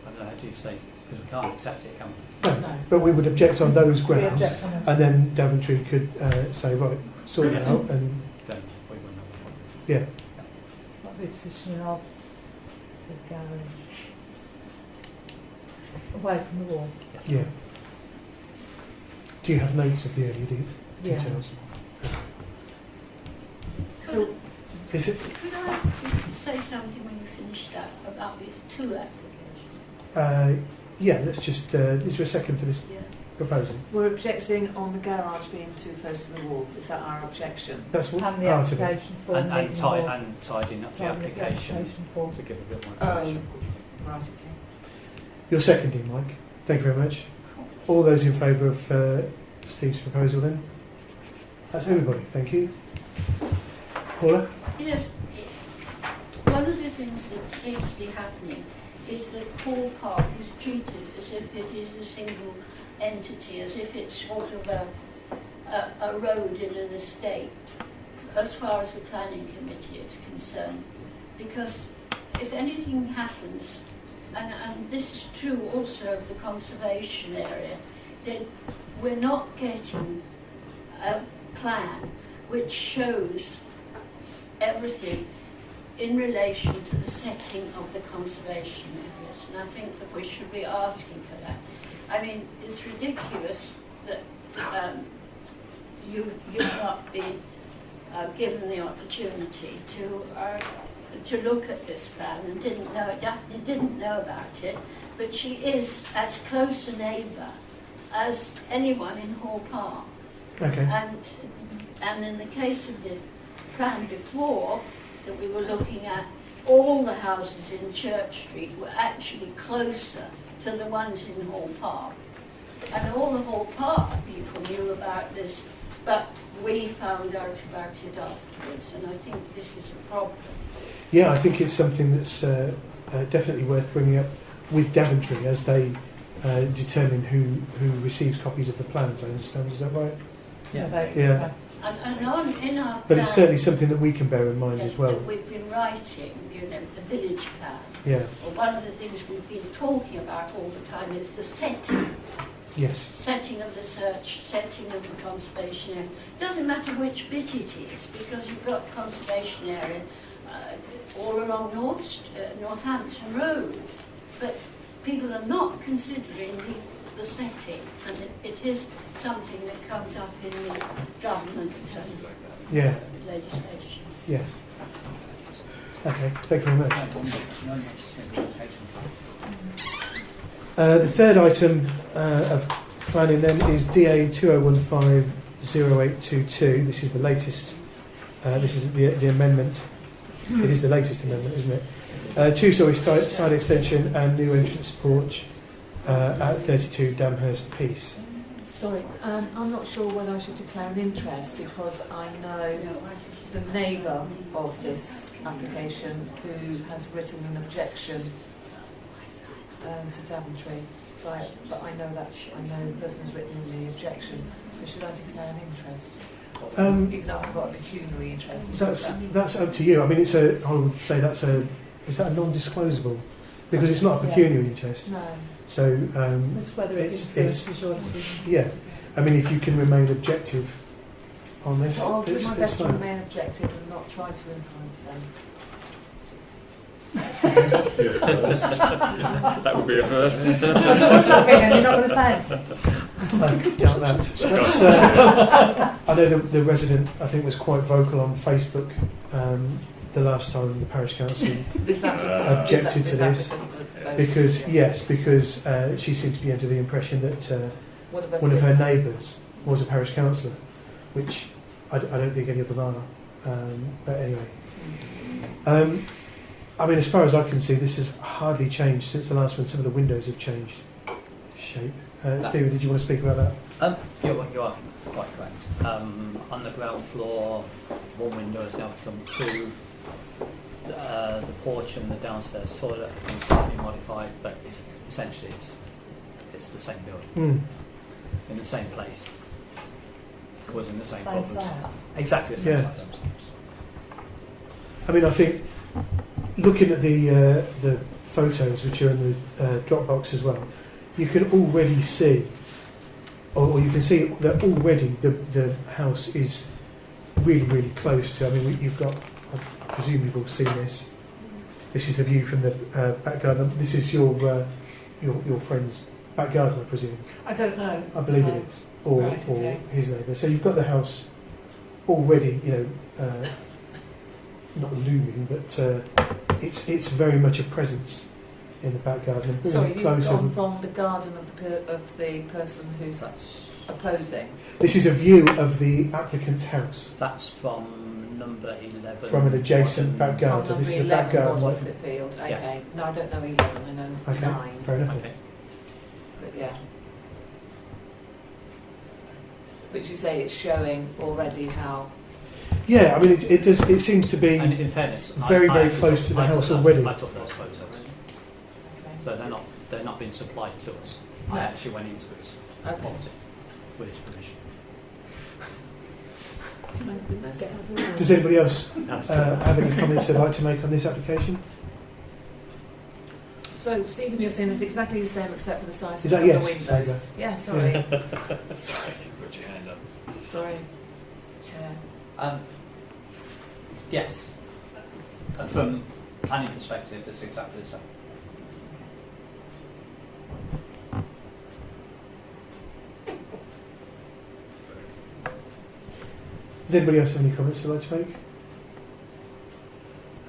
I don't know how do you say, because we can't accept it, can we?
no, but we would object on those
We
grounds,
object on those.
and then Daventry could say, right, sort it out, and
Then we wouldn't have a problem.
yeah.
It's not repositioning of the garage away from the wall.
Yes.
Yeah. Do you have notes of the earlier
Yeah.
details?
So
Is it?
Could I say something when you finish that about these two applications?
Yeah. Let's just. Is there a second for this
Yeah.
proposal?
we're objecting on the garage being too close to the wall. Is that our objection?
That's what
And the
part of it.
application form.
And
needing more
tidying up the
time in
application
form.
to give a bit more
Oh,
information.
right, okay.
You're seconding, Mike. Thank you very much. All those in favour of Steve's proposal, then? That's everybody. Thank you. Paula.
Yes. One of the things that seems to be happening is that Hall Park is treated as if it is a single entity, as if it's sort of a road in an estate, as far as the planning committee is concerned. Because if anything happens, and this is true also of the conservation area, then we're not getting a plan which shows everything in relation to the setting of the conservation areas, and I think that we should be asking for that. I mean, it's ridiculous that you've not been given the opportunity to look at this plan and didn't know. Daphne didn't know about it, but she is as close a neighbour as anyone in Hall Park.
Okay.
And in the case of the plan before that we were looking at, all the houses in Church Street were actually closer to the ones in Hall Park. And all the Hall Park people knew about this, but we found out about it afterwards, and I think this is a problem.
Yeah, I think it's something that's definitely worth bringing up with Daventry as they determine who receives copies of the plans. I understand. Is that right? Yeah.
And in our
But it's
plan,
certainly something that we can bear in mind as well.
that we've been writing, the village plan.
Yeah.
Well, one of the things we've been talking about all the time is the setting.
Yes.
Setting of the search, setting of the conservation area. Doesn't matter which bit it is, because you've got conservation area all along Northampton Road. But people are not considering the setting, and it is something that comes up in the government
Yeah.
legislation.
Yes. Okay. Thank you very much. The third item of planning then is DA 2015-0822. This is the latest. This is the amendment. It is the latest amendment, isn't it? Two-storey side extension and new entrance porch at 32 Damhurst Peace.
Sorry, I'm not sure whether I should declare an interest because I know the neighbour of this application who has written an objection to Daventry. But I know the person who's written the objection. So should I declare an interest? Even though I've got a pecuniary interest.
That's up to you. I mean, I would say is that a non-disclosable? Because it's not a pecuniary interest.
No.
So
That's whether
it's
it's your decision.
yeah. I mean, if you can remain objective on this,
So I'll do
it's
my best to
fine.
remain objective and not try to influence them.
That would be a first.
So what's that mean? And you're not going to say it?
I doubt that. Let's, I know the resident, I think, was quite vocal on Facebook the last time the parish council objected to this because she seemed to be under the impression that one of her neighbours was a parish councillor, which I don't think any of them are. But anyway. I mean, as far as I can see, this has hardly changed since the last one. Some of the windows have changed shape. Stephen, did you want to speak about that?
You are quite correct. On the ground floor, one window has now become two. The porch and the downstairs toilet have been slightly modified, but essentially it's the same building in the same place. It was in the same problems. Exactly the same size.
I mean, I think looking at the photos which are in the Dropbox as well, you can already see, or you can see that already the house is really, really close to. I mean, you've got. I presume you've all seen this. This is the view from the back garden. This is your friend's back garden, I presume.
I don't know.
I believe it is, or his neighbour. So you've got the house already, not looming, but it's very much a presence in the back garden.
So you've gone from the garden of the person who's opposing.
This is a view of the applicant's house.
That's from number 11.
From an adjacent back garden. This is the back garden.
Waterford Field. Okay.
Yes.
No, I don't know 11. I know 9.
Fair enough.
Okay.
But yeah. But you say it's showing already how.
Yeah, I mean it does. It seems to be.
And in fairness,
very close to the house already.
I took those photos, so they're not being supplied to us.
No.
I actually went into his property with his permission.
Does anybody else have any comments they'd like to make on this application?
So Stephen, you're saying it's exactly the same except for the size
Is
of
that
the
yes?
windows.
Saga?
Yeah, sorry.
Sorry, you put your hand up.
Sorry, Chair.
Yes. From planning perspective, it's exactly the same.
Does anybody else have any comments they'd like to make?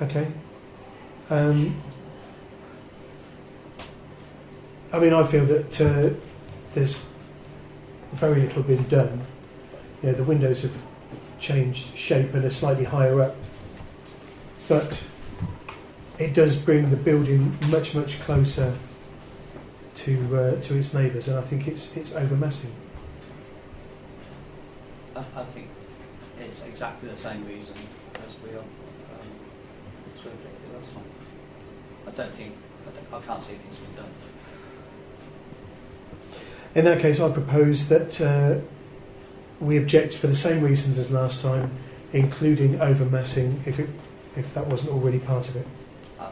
Okay. I mean, I feel that there's very little been done. The windows have changed shape and are slightly higher up, but it does bring the building much, much closer to its neighbours, and I think it's overmassing.
I think it's exactly the same reason as we are objected last time. I can't see things being done.
In that case, I propose that we object for the same reasons as last time, including overmassing, if that wasn't already part of it.
I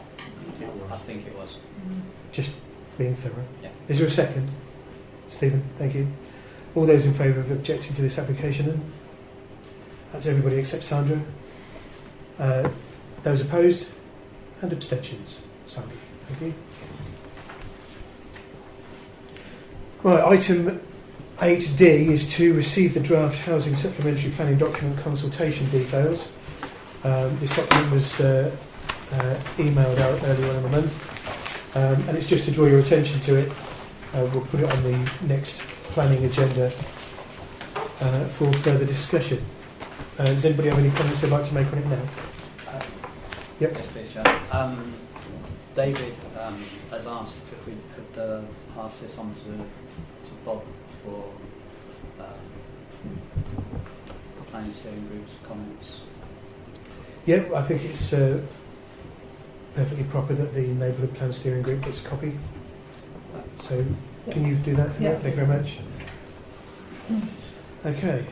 think it was.
Just being thorough.
Yeah.
Is there a second? Stephen, thank you. All those in favour of objecting to this application then? That's everybody except Sandra. Those opposed? And abstentions. Sandra, thank you. Right, item 8D is to receive the draft housing supplementary planning document consultation details. This document was emailed out earlier on in the month, and it's just to draw your attention to it. We'll put it on the next planning agenda for further discussion. Does anybody have any comments they'd like to make on it now? Yep.
Yes, please, Chair. David has asked if we could pass this on to Bob for planning steering group's comments.
Yeah, I think it's perfectly proper that the neighbourhood plan steering group gets a copy. So can you do that?
Yeah.
Thank you very much. Okay.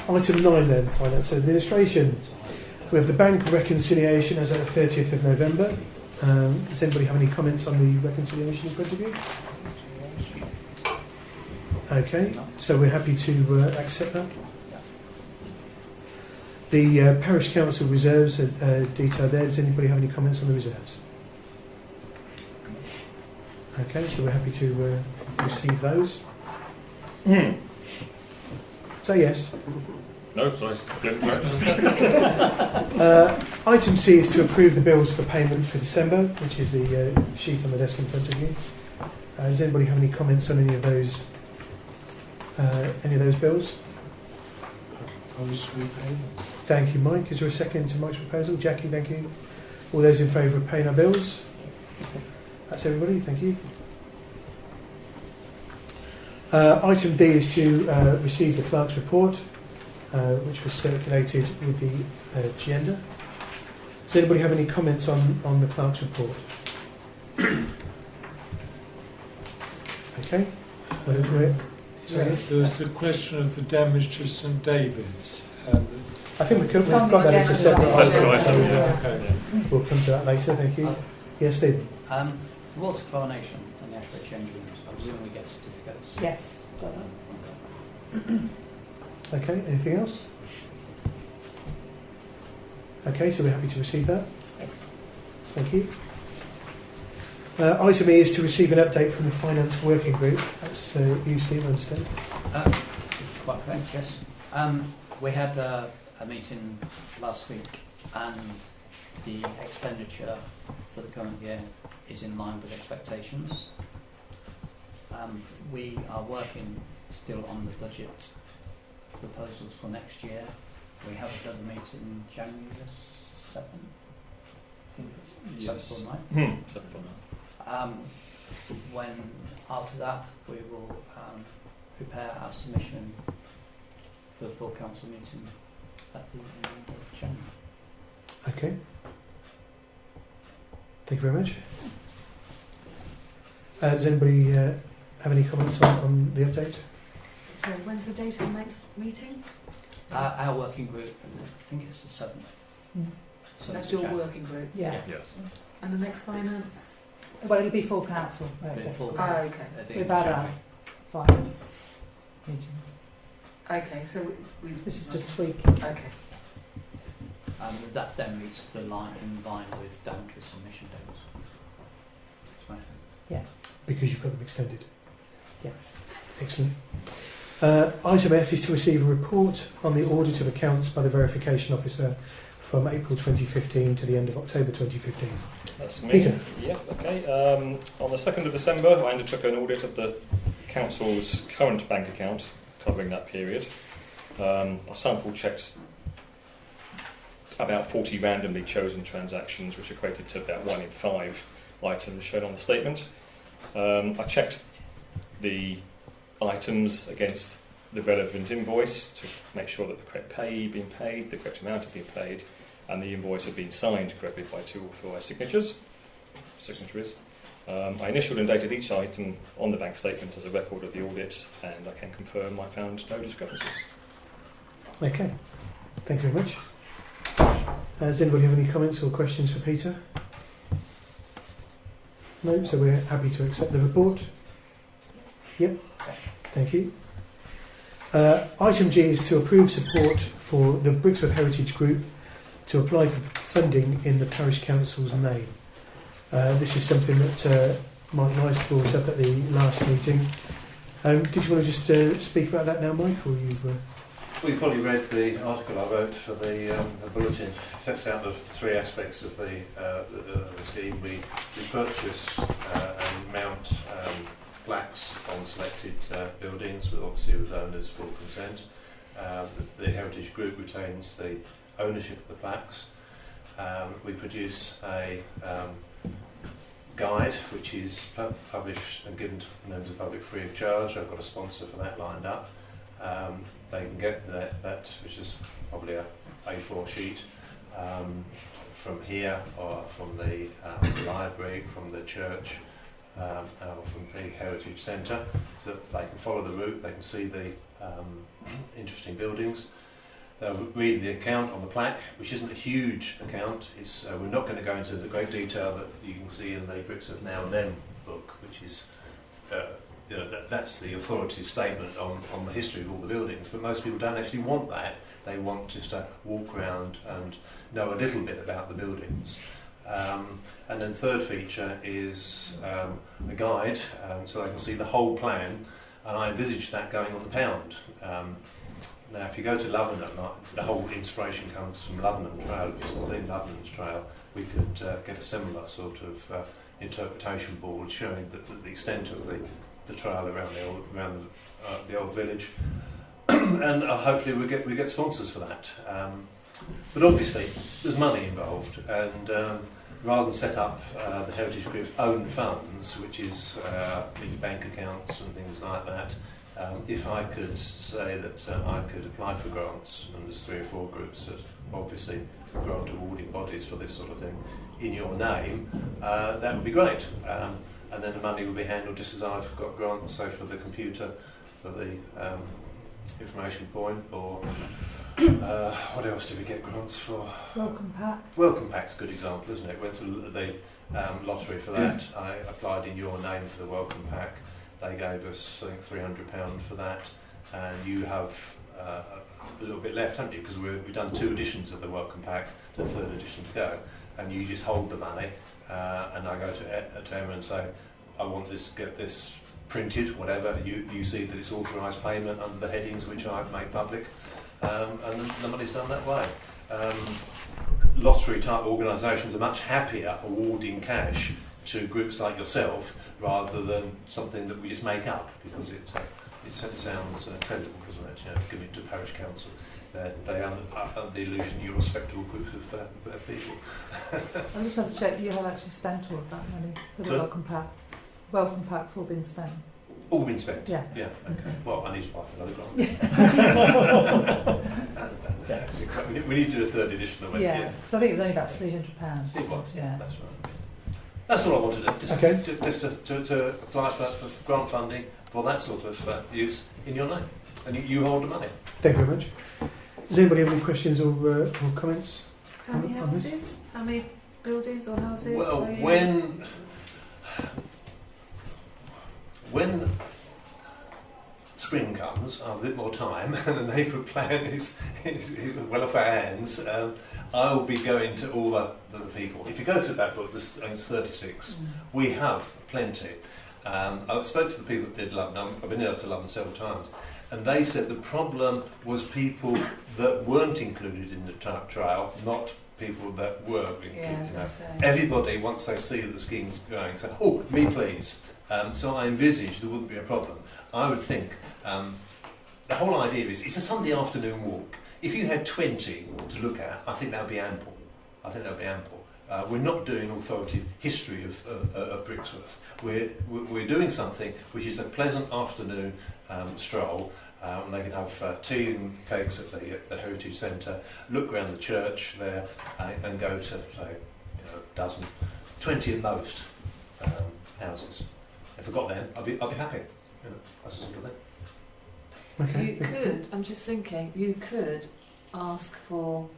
Item 9 then, Finance and Administration. We have the bank reconciliation as at the 30th of November. Does anybody have any comments on the reconciliation in front of you? Okay,
No.
so we're happy to accept that. The parish council reserves are detailed there. Does anybody have any comments on the reserves? Okay, so we're happy to receive those. Say yes.
No, sorry.
Item C is to approve the bills for payment for December, which is the sheet on the desk in front of you. Does anybody have any comments on any of those bills?
Propose we pay them.
Thank you, Mike. Is there a second to Mike's proposal? Jackie, thank you. All those in favour of paying our bills? That's everybody, thank you. Item D is to receive the clerk's report, which was circulated with the agenda. Does anybody have any comments on the clerk's report? Okay.
Yes, there was the question of the damage to St David's.
I think we've got that as a separate item, so we'll come to that later, thank you. Yes, Stephen?
The water chlorination and the Ashford change rooms, I presume we get certificates.
Yes. Got that.
Okay, anything else? Okay, so we're happy to receive that. Thank you. Item E is to receive an update from the Finance Working Group. That's you, Steve, I understand.
Quite correct, yes. We had a meeting last week, and the expenditure for the current year is in line with expectations. We are working still on the budget proposals for next year. We have another meeting January the 7th. I think it's
Yes.
7th or 9th.
7th or 9th.
When after that we will prepare our submission for the full council meeting at the end of January.
Okay. Thank you very much. Does anybody have any comments on the update?
So when's the date of the next meeting?
Our working group, I think it's the 7th. So
That's
it's
your
January.
working group.
Yeah.
Yes.
And the next finance?
Well, it'll be full council.
Full
Oh, okay.
at the
We've
end of
had our
January.
finance meetings.
Okay, so we
This is just tweaking.
Okay.
That then meets the line in line with Daventry submission dates.
Because you've got them extended.
Yes.
Excellent. Item F is to receive a report on the audit of accounts by the verification officer from April 2015 to the end of October 2015.
That's me.
Peter.
Yeah, okay. On the 2nd of December, I undertook an audit of the council's current bank account, covering that period. I sample checked about 40 randomly chosen transactions, which equated to about 1 in 5 items shown on the statement. I checked the items against the relevant invoice to make sure that the correct payee had been paid, the correct amount had been paid, and the invoice had been signed correctly by 2 authorised signatories. I initialed and dated each item on the bank statement as a record of the audit, and I can confirm I found no discrepancies.
Okay. Thank you very much. Does anybody have any comments or questions for Peter? No, so we're happy to accept the report. Yep. Thank you. Item G is to approve support for the Brixworth Heritage Group to apply for funding in the Parish Council's name. This is something that Mike Rice brought up at the last meeting. Did you want to just speak about that now, Mike, or you?
We probably read the article I wrote for the bulletin. It sets out the 3 aspects of the scheme. We purchase and mount plaques on selected buildings, obviously with owners' full consent. The Heritage Group retains the ownership of the plaques. We produce a guide which is published and given to members of the public free of charge. I've got a sponsor for that lined up. They can get that, which is probably a A4 sheet, from here or from the library, from the church, or from the Heritage Centre, so that they can follow the route, they can see the interesting buildings. They'll read the account on the plaque, which isn't a huge account. We're not going to go into the great detail that you can see in the Bricks of Now and Then book, which is that's the authoritative statement on the history of all the buildings, but most people don't actually want that. They want just to walk around and know a little bit about the buildings. And then third feature is a guide, so they can see the whole plan, and I envisage that going on the pound. Now, if you go to Luvenham, the whole inspiration comes from Luvenham Trail. If it's within Luvenham's Trail, we could get a similar sort of interpretation board showing the extent of the trail around the old village, and hopefully we get sponsors for that. But obviously, there's money involved, and rather than set up the Heritage Group's own funds, which is these bank accounts and things like that. If I could say that I could apply for grants, and there's 3 or 4 groups that obviously grant awarding bodies for this sort of thing in your name, that would be great. And then the money will be handled just as I've got grants, so for the computer, for the information point, or what else do we get grants for?
Welcome Pack.
Welcome Pack's a good example, isn't it? Went through the lottery for that. I applied in your name for the Welcome Pack. They gave us, I think, £300 for that, and you have a little bit left, haven't you? Because we've done 2 editions of the Welcome Pack, the 3rd edition to go, and you just hold the money, and I go to Emma and say, I want to get this printed, whatever. You see that it's authorised payment under the headings which I've made public, and the money's done that way. Lottery type organisations are much happier awarding cash to groups like yourself rather than something that we just make up, because it sounds credible, doesn't it? You know, give it to parish council. They are under the illusion you're a respectable group of people.
I just have to check you have actually spent all of that money for the Welcome Pack. Welcome Pack's all been spent.
All been spent?
Yeah.
Yeah, okay. Well, I need to apply for another grant. Exactly. We need to do a 3rd edition of it.
Yeah, because I think it was only about £300.
It was,
yeah.
That's right. That's all I wanted to do, just to apply for grant funding for that sort of use in your name. And you hold the money.
Thank you very much. Does anybody have any questions or comments?
How many houses? How many buildings or houses?
Well, when spring comes, I have a bit more time, and the neighbourhood plan is well off our hands, I'll be going to all the people. If you go through that book, there's 36. We have plenty. I spoke to the people that did London. I've been able to London several times, and they said the problem was people that weren't included in the trial, not people that were included. Everybody, once they see that the scheme's going, say, "Oh, me please." So I envisage there wouldn't be a problem. I would think the whole idea is it's a Sunday afternoon walk. If you had 20 to look at, I think that would be ample. We're not doing authoritative history of Brixworth. We're doing something which is a pleasant afternoon stroll. And they can have tea and cakes at the Heritage Centre, look around the church there, and go to, say, a dozen, 20 at most houses. If I got them, I'd be happy. That's the sort of thing.
Okay.
You could. I'm just thinking. You could ask for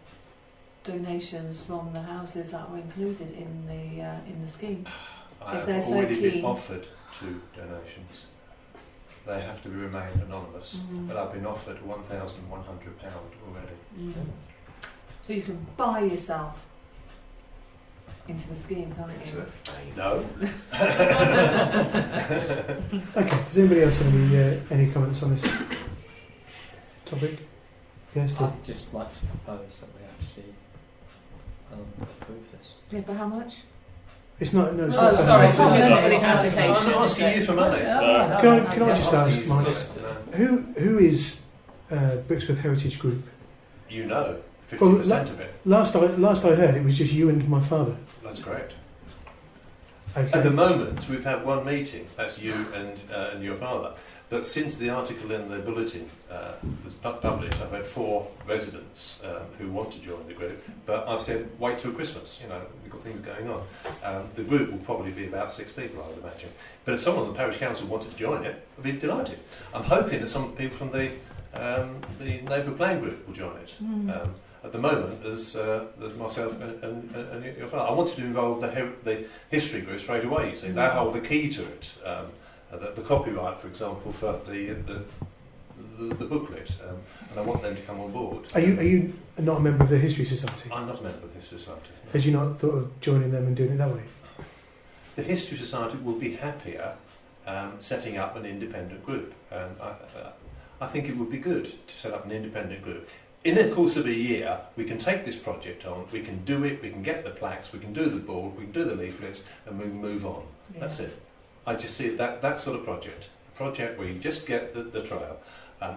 donations from the houses that were included in the scheme.
I
if they're
have
so
already
keen.
been offered 2 donations. They have to remain anonymous, but I've been offered £1,100 already.
So you can buy yourself into the scheme, can't you?
No.
Okay. Does anybody else have any comments on this topic? Yes, Steve?
I'd just like to propose that we actually approve this.
Yeah, but how much?
It's not. No, it's
Oh,
not.
sorry, it's not
It's
just
not-
for this application.
I'm not asking you for money.
Can I just ask,
Mike,
Mike, who is Brixworth Heritage Group?
You know, 50%
Well,
of it.
Last I heard, it was just you and my father.
That's correct.
Okay.
At the moment, we've had 1 meeting. That's you and your father. But since the article in the bulletin was published, I've had 4 residents who want to join the group. But I've said, wait till Christmas. We've got things going on. The group will probably be about 6 people, I would imagine. But if someone on the parish council wanted to join it, I'd be delighted. I'm hoping that some people from the neighbourhood plan group will join it. At the moment, there's myself and your father. I wanted to involve the history group straight away. You see, they hold the key to it. the copyright, for example, for the booklet, and I want them to come on board.
Are you not a member of the History Society?
I'm not a member of the History Society.
Had you not thought of joining them and doing it that way?
The History Society will be happier setting up an independent group. I think it would be good to set up an independent group. In the course of a year, we can take this project on, we can do it, we can get the plaques, we can do the board, we can do the leaflets, and we can move on.
Yeah.
That's it. I just see that sort of project. A project where you just get the trail.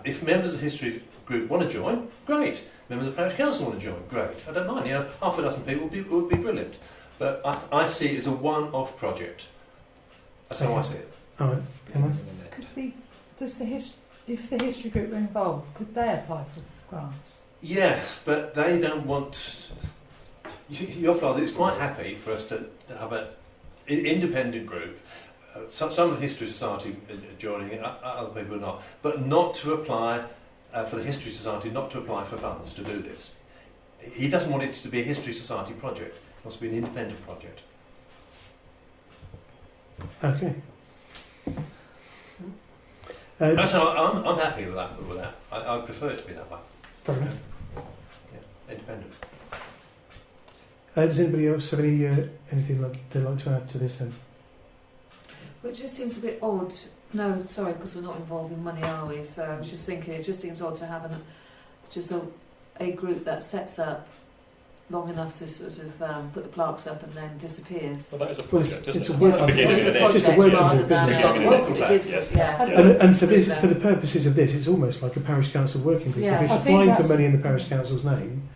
If members of the history group want to join, great. Members of the parish council want to join, great. I don't mind. Half a dozen people would be brilliant. But I see it as a one-off project. That's how I see it.
All right. Emma?
If the history group were involved, could they apply for grants?
Yes, but they don't want. Your father is quite happy for us to have an independent group. Some of the History Society joining it, other people are not, but not to apply for the History Society, not to apply for funds to do this. He doesn't want it to be a History Society project. It wants to be an independent project.
Okay.
That's how I'm happy with that. I prefer it to be that way.
Fair enough.
Yeah, independent.
Does anybody else have anything they'd like to add to this then?
Which just seems a bit odd. No, sorry, because we're not involving money, are we? So I was just thinking, it just seems odd to have a group that sets up long enough to sort of put the plaques up and then disappears.
Well, that is a project, isn't
it's
it?
a work
It's
just a work
rather
business. And for the purposes of this, it's almost like a parish council working group.
Yeah,
if it's applying for money in the parish council's name,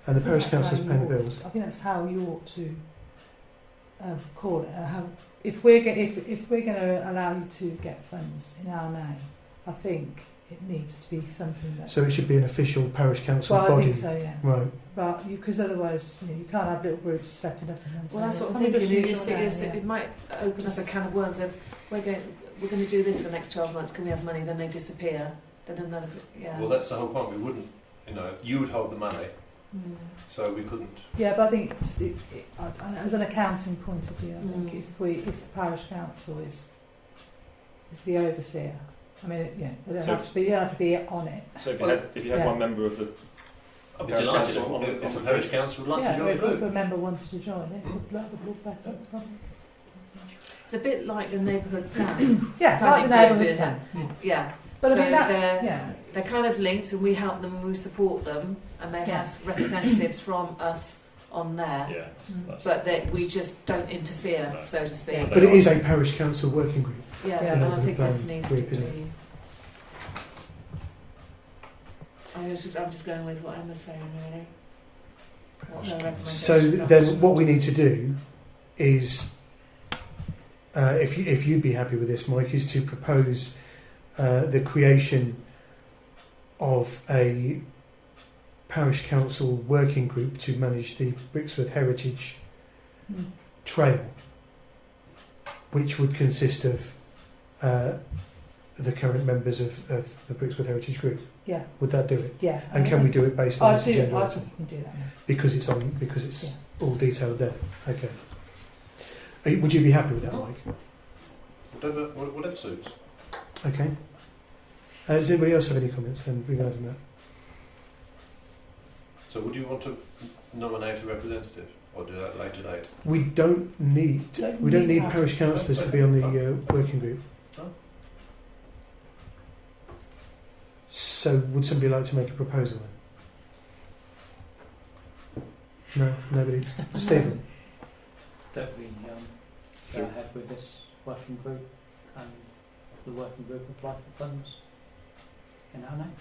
and the parish council's paying the bills.
I think that's how you ought to call it. If we're going to allow you to get funds in our name, I think it needs to be something that.
So it should be an official parish council body.
I think so, yeah.
Right.
But because otherwise, you can't have little groups setting up and then.
Well, that's what I'm thinking. It might open up a can of worms. If we're going to do this for the next 12 months, can we have money? Then they disappear. Then another. Yeah.
Well, that's the whole point. We wouldn't. You would hold the money. So we couldn't.
Yeah, but I think as an accounting point of view, I think if the parish council is the overseer, I mean, they don't have to be on it.
So if you had one member of the
I'd be delighted if the parish council would like to join.
If a member wanted to join, that would look better.
It's a bit like the neighbourhood plan.
Yeah, like the neighbourhood plan.
Yeah.
But
so
I mean
they're kind of linked, and we help them, and we support them, and they have representatives from us on there.
Yeah,
but we just don't interfere, so to speak.
But it is a parish council working group.
Yeah, and I think this needs to be. I'm just going with what Emma's saying, really.
So then, what we need to do is, if you'd be happy with this, Mike, is to propose the creation of a parish council working group to manage the Brixworth Heritage Trail, which would consist of the current members of the Brixworth Heritage Group.
Yeah.
Would that do it?
Yeah.
And can we do it based on this agenda?
I think we can do that.
Because it's all detailed there. Okay. Would you be happy with that, Mike?
Whatever suits.
Okay. Does anybody else have any comments then regarding that?
So would you want to nominate a representative or do that at a later date?
We don't need parish councillors to be on the working group.
Oh.
So would somebody like to make a proposal then? No? Nobody? Stephen?
Don't we go ahead with this working group and the working group apply for funds in our name?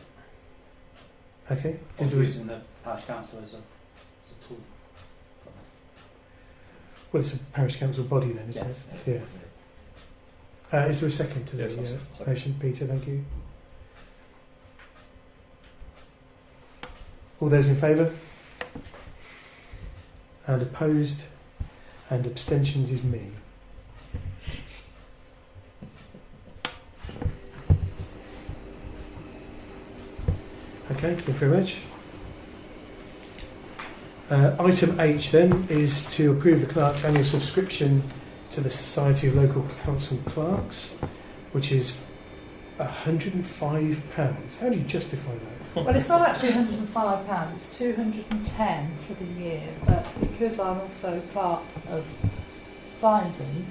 Okay.
Or using the parish council as a tool for that?
Well, it's a parish council body then, isn't it? Yeah. Is there a second to the motion? Peter, thank you. All those in favour? And opposed? And abstentions is me. Okay, thank you very much. Item H then is to approve the clerk's annual subscription to the Society of Local Council Clerks, which is £105. How do you justify that?
Well, it's not actually £105, it's £210 for the year, but because I'm also part of finding,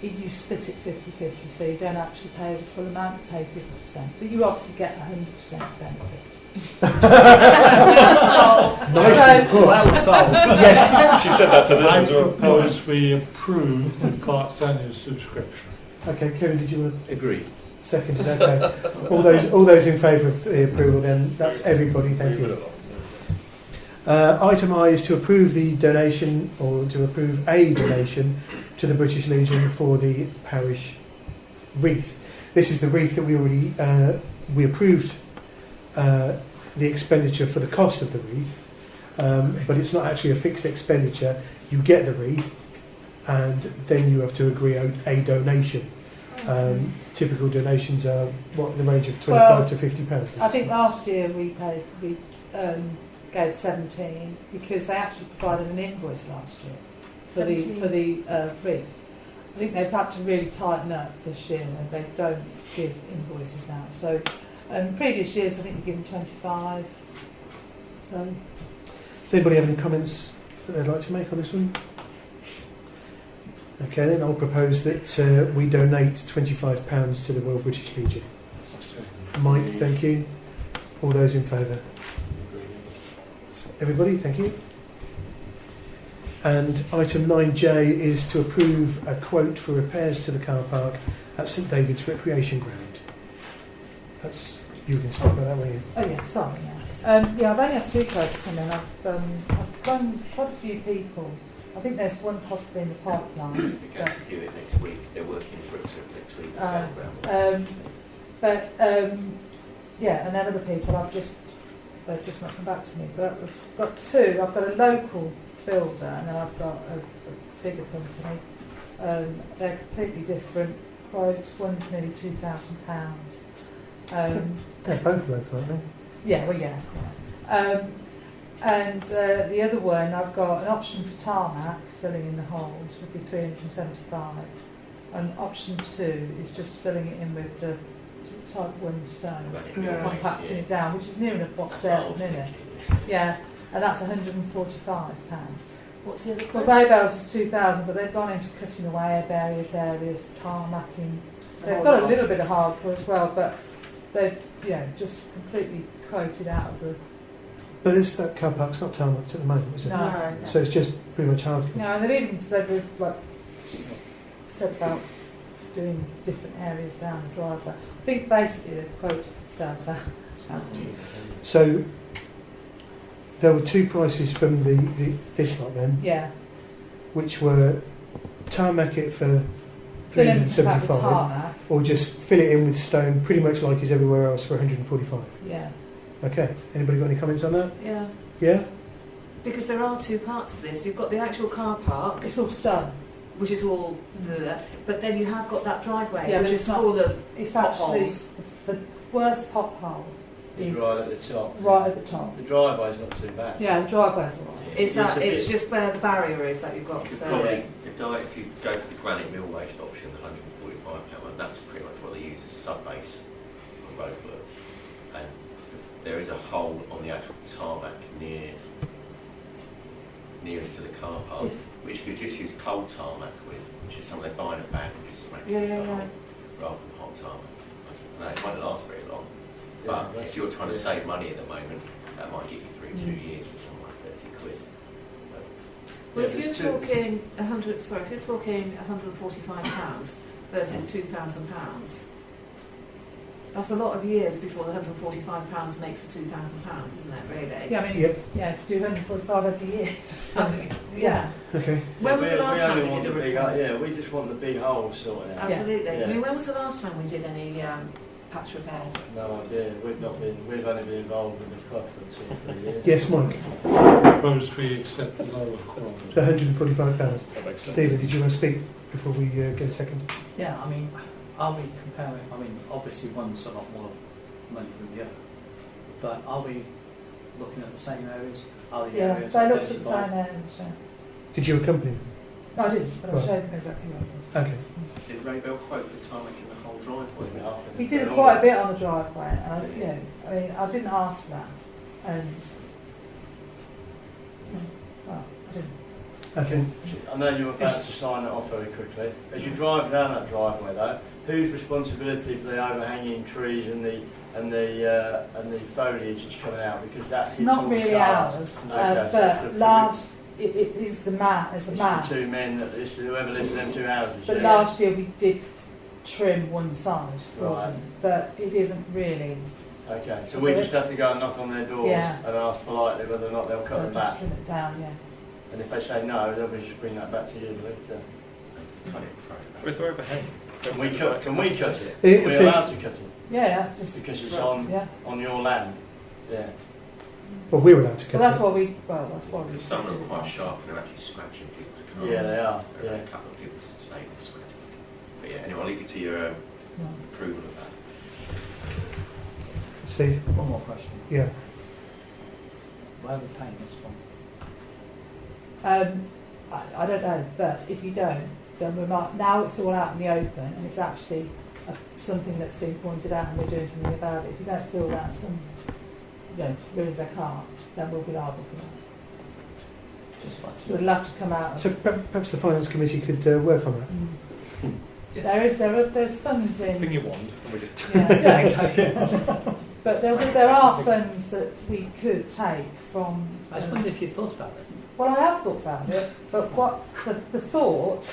you split it 50-50, so you don't actually pay the full amount, you pay 50%, but you obviously get 100% benefit.
Nice put.
Well sold.
Yes.
She said that to them
I
as well.
propose we approve the clerk's annual subscription.
Okay, Kevin, did you want to
Agreed.
second it? Okay. all those in favour of the approval then, that's everybody, thank you. Item I is to approve the donation, or to approve a donation to the British Legion for the parish wreath. This is the wreath that we already we approved the expenditure for the cost of the wreath, but it's not actually a fixed expenditure. You get the wreath, and then you have to agree a donation. Typical donations are what, in the range of £25 to £50.
I think last year we gave 17 because they actually provided an invoice last year for the wreath. I think they've had to really tighten up this year, and they don't give invoices now. So previous years I think they've given 25. So
Does anybody have any comments that they'd like to make on this one? Okay, then I'll propose that we donate £25 to the Royal British Legion. Mike, thank you. All those in favour? Everybody, thank you. And item 9J is to approve a quote for repairs to the car park at St David's Recreation Ground. That's, you can speak about that, won't you?
oh yeah, sorry. Yeah, I've only had 2 quotes come in. I've done quite a few people. I think there's one possibly in the pipeline.
We're going to do it next week. They're working for it next week.
Yeah, and then other people they've just not come back to me. But I've got 2. I've got a local builder, and then I've got a bigger company. They're completely different quotes. One's nearly £2,000.
They're both local, aren't they?
Yeah, well, yeah. And the other one, I've got an option for tarmac, filling in the holes, would be 375. And option 2 is just filling it in with the type 1 stone, compacting it down, which is near enough what's there at the minute. Yeah, and that's £145.
What's the other
Well,
quote?
Raybell's is 2,000, but they've gone into cutting away various areas, tarmacking. They've got a little bit of hardcore as well, but they've just completely quoted out of the.
But that car park's not tarmacked at the moment, is it?
No.
So it's just pretty much hardcore.
No, and they've said about doing different areas down the driveway. I think basically they've quoted themselves out.
So there were 2 prices from this lot then,
Yeah.
which were tarmac it for
Fill in the
375,
tarmac.
or just fill it in with stone, pretty much like is everywhere else, for 145.
Yeah.
Okay. Anybody got any comments on that?
Yeah,
Yeah.
because there are 2 parts to this. You've got the actual car park,
It's all stone.
which is all there, but then you have got that driveway,
Yeah,
which
but
is
it's not-
full of
It's actually
potholes.
the worst pothole is
Right at the top.
right at the top.
The driveway's not too bad.
Yeah, the driveway's all right.
Is that?
It's a
It's
bit-
just where the barrier is that you've got.
You could
So
probably, if you go for the granite mill waste option, the £145 one, that's pretty much what they use as a sub-base for roadworks. And there is a hole on the actual tarmac nearest to the car park,
Yes.
which you could just use cold tarmac with, which is something they buy in a bag and just smack
Yeah,
it into
yeah,
the
yeah.
hole, rather than hot tarmac. No, it won't last very long.
Yeah,
But if you're trying to save money at the moment, that might get you through 2 years for something like 30 quid.
well, if
Yeah,
you're
there's 2.
talking £145 versus £2,000, that's a lot of years before the £145 makes the £2,000, isn't it? Really?
Yeah, I mean,
Yep.
yeah, if you do 145 every year, just
I mean, yeah.
Okay.
When was the last time
only
we
want
did a
the big,
report?
Yeah, we just want the big holes sorted out.
Absolutely.
Yeah.
I mean, when was the last time we did any patch repairs?
No idea. We've only been involved with the club for 2 or 3 years.
Yes, Mike.
I propose we accept the lower quote.
The £145.
That makes sense.
Stephen, did you want to speak before we get a second?
Yeah, I mean, are we comparing? I mean, obviously one's a lot more money than the other, but are we looking at the same areas? Are the
yeah,
areas
they looked at the
identified?
same areas. Yeah.
Did you accompany them?
No, I didn't, but I
Right.
showed him exactly what it was.
Okay.
Did Ray Bell quote for tarmacking the whole driveway now?
We did quite a bit on the driveway, and I mean, I didn't ask for that, and well, I didn't.
Okay.
I know you're about to sign it off very quickly. As you drive down that driveway, though, whose responsibility for the overhanging trees and the foliage that's coming out? Because that's
It's not really ours, but it is the man. It's a man.
It's the two men that whoever lives in them two houses.
But
yeah?
last year we did trim one side for
Right.
them, but it isn't really.
Okay, so we just have to go and knock on their doors
Yeah.
and ask politely whether or not they'll cut them
Just
back.
trim it down, yeah.
And if they say no, then we just bring that back to you later.
With overhang.
Can we cut it?
If
We're
they-
allowed to cut it
Yeah, just
because it's
yeah.
on your land. Yeah.
Well, we're allowed to cut
Well, that's
it.
what we. Well, that's what we.
Because some of them are quite sharp and they're actually scratching people's cars.
Yeah, they are.
There
Yeah.
a couple of people say they're scratching. But yeah, anyway, I'll leave it to your approval of that.
Steve?
One more question.
Yeah.
Where are we paying this from?
I don't know, but if you don't, then we might. Now it's all out in the open, and it's actually something that's been pointed out, and we're doing something about it. If you don't feel that some, ruins their car, then we'll be liable for that.
Just like
We'd love to come out.
So perhaps the Finance Committee could work on that.
There's funds in.
Bring your wand and we just...
Yeah,
exactly.
But there are funds that we could take from.
I just wondered if you thought about it.
Well, I have thought about it, but what the thought,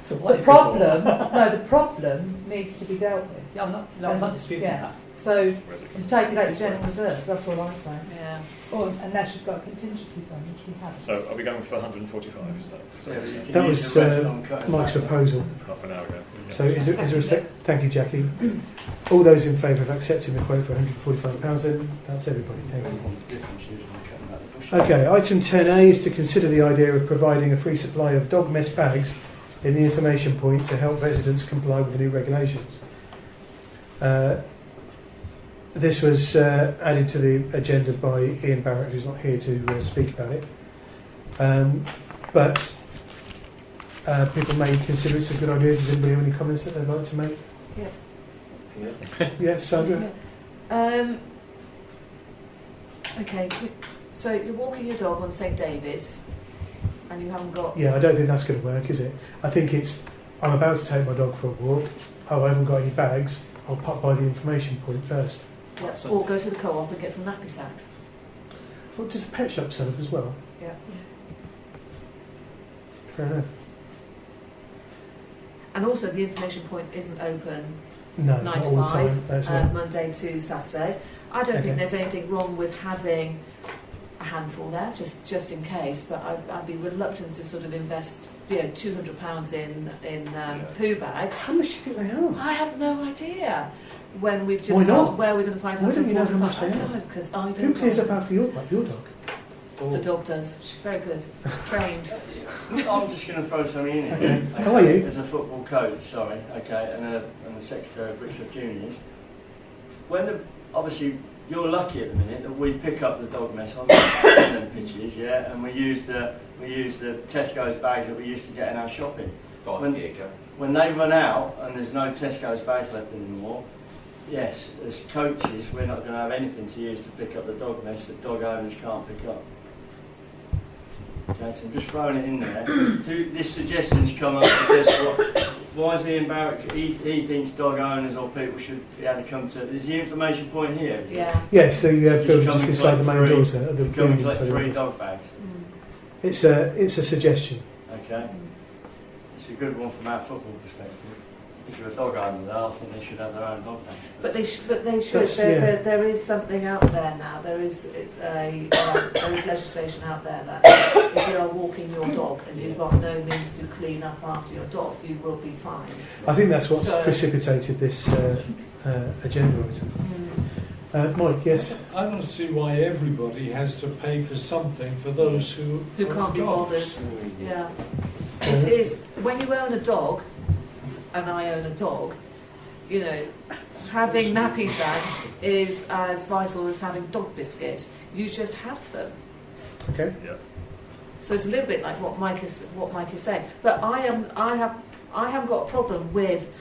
So what
the
is
problem, the problem needs to be dealt with.
Yeah, I'm not disputing that.
So
Where's it
you take it out of general reserves. That's all I'm saying.
Yeah.
Or unless you've got a contingency fund, which we have.
So are we going for 145?
That was Mike's proposal.
Half an hour ago. Yeah.
So is there a thank you, Jackie. All those in favour of accepting the quote for £145, then that's everybody. Thank you. Okay, item 10A is to consider the idea of providing a free supply of dog mess bags in the information point to help residents comply with the new regulations. This was added to the agenda by Ian Barrett, who's not here to speak about it. But people may consider it's a good idea. Does anybody have any comments that they'd like to make?
Yeah.
Yes, Sandra?
Okay, so you're walking your dog on St David's and you haven't got...
Yeah, I don't think that's going to work, is it? I think it's, I'm about to take my dog for a walk. Oh, I haven't got any bags. I'll pop by the information point first.
Yeah, or go to the co-op and get some nappy sacks.
Well, does the pet shop sell it as well?
Yeah.
Fair enough.
And also the information point isn't open
No,
9
not
to
all the
5,
time. That's right.
Monday to Saturday. I don't
Okay.
think there's anything wrong with having a handful there, just in case, but I'd be reluctant to sort of invest, £200 in poo bags.
How much do you think they are?
I have no idea. When we've
Why
just
not?
got where we're going to find
Why don't you know how much
£145.
they
I
are?
don't, because I don't
Who clears
know.
up after your dog?
The dog does. She's very good. Trained.
I'm just going to throw something in
Okay.
here.
How are you?
As a football coach, sorry, okay, and the secretary of Brixworth Juniors. Obviously, you're lucky at the minute that we pick up the dog mess on the pitches, yeah, and we use the Tesco's bags that we used to get in our shopping. When they run out and there's no Tesco's bags left anymore, yes, as coaches, we're not going to have anything to use to pick up the dog mess that dog owners can't pick up. Okay, so I'm just throwing it in there. This suggestion's come up because why is Ian Barrett, he thinks dog owners or people should be able to come to, is the information point here?
Yeah.
Yes, the building
come
just
and
inside the main
collect
doors there. The
Come and
building
collect
inside the
3
main-
dog bags.
It's a suggestion.
Okay. It's a good one from our football perspective. If you're a dog owner, I think they should have their own dog bags.
But they should.
That's- yeah.
There is something out there now. There is legislation out there that if you are walking your dog and you've got no means to clean up after your dog, you will be fined.
I think that's what's
So-
precipitated this agenda item. Mike, yes?
I don't see why everybody has to pay for something for those who
can't be
dogs.
bothered. Yeah. It is when you own a dog, and I own a dog. Having nappy bags is as vital as having dog biscuit. You just have them.
Okay.
Yeah.
So it's a little bit like what Mike is saying. But I haven't got a problem with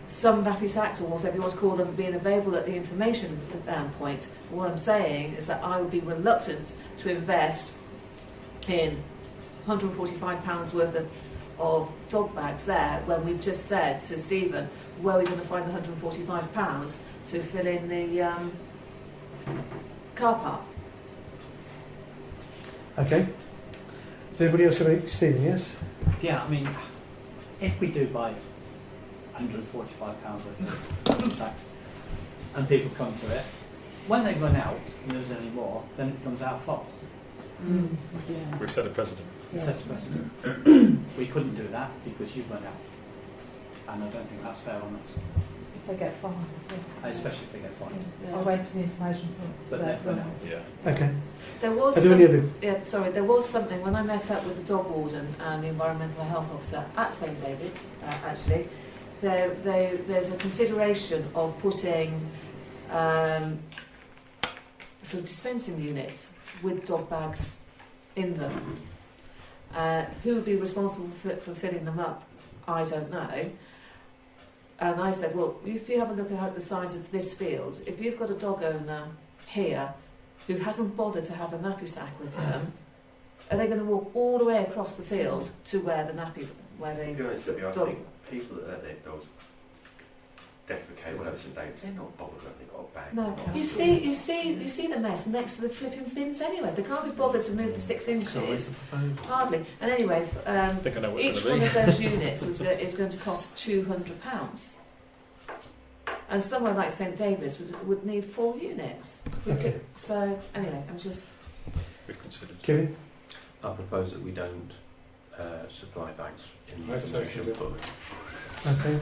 some nappy sacks, or whatever you want to call them, being available at the information point. What I'm saying is that I would be reluctant to invest in £145 worth of dog bags there when we've just said to Stephen, where are we going to find the £145 to fill in the car park?
Okay. Does anybody else have any? Stephen, yes?
Yeah, I mean, if we do buy £145 worth of sacks and people come to it, when they run out and there's any more, then it becomes our fault.
Yeah.
We set a precedent.
We set a precedent. We couldn't do that because you've run out. And I don't think that's fair on us.
If they get fined as well.
Especially if they get fined.
I went to the information point.
But they've run out.
Yeah.
Okay.
There was
Are there any other?
there was something when I met up with the dog warden and the environmental health officer at St David's. Actually, there's a consideration of putting sort of dispensing units with dog bags in them. Who would be responsible for filling them up? I don't know. And I said, well, if you have a look at the size of this field, if you've got a dog owner here who hasn't bothered to have a nappy sack with them, are they going to walk all the way across the field to where the nappy, where they...
To be honest with you, I think people that let their dogs defecate, whatever, St David's, they're not bothered when they've got a bag.
No, you see the mess next to the flipping bins anyway. They can't be bothered to move the 6 inches, hardly. And anyway,
I think I know what's
each
going
one
to be.
of those units is going to cost £200. And somewhere like St David's would need 4 units.
Okay.
So anyway, I'm just...
We've considered.
Kevin?
I propose that we don't supply bags in the
I
information
second it.
book.
Okay.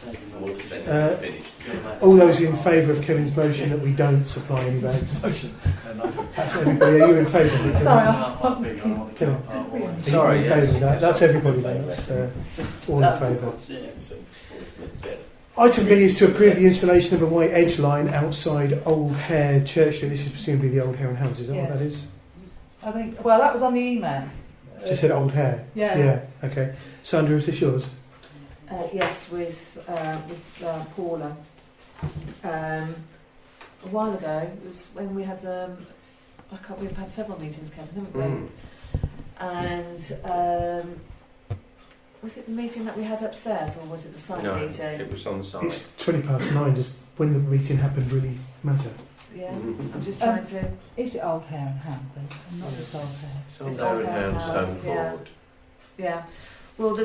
Before the sentence is finished.
All those in favour of Kevin's motion that we don't supply any bags? That's everybody. Are you in favour of it?
Sorry,
Kevin? Are
Sorry,
you in
yes.
favour of that? That's everybody then. That's all in favour. Item B is to approve the installation of a white edge line outside Old Hare Church Street. This is presumably the Old Hare and House. Is that what that is?
I think, well, that was on the email.
Just said Old Hare.
Yeah.
Yeah. Okay. Sandra, is this yours?
Yes, with Paula. A while ago, it was when we had we've had several meetings, Kevin, haven't we? And was it the meeting that we had upstairs, or was it the site meeting?
It was on site.
It's 9:20. Does when the meeting happened really matter?
Yeah, I'm just trying to...
Is it Old Hare and Ham then? And not just Old Hare?
It's
Old
Old
Hare and
House,
Stone
yeah.
Court.
Yeah. Well,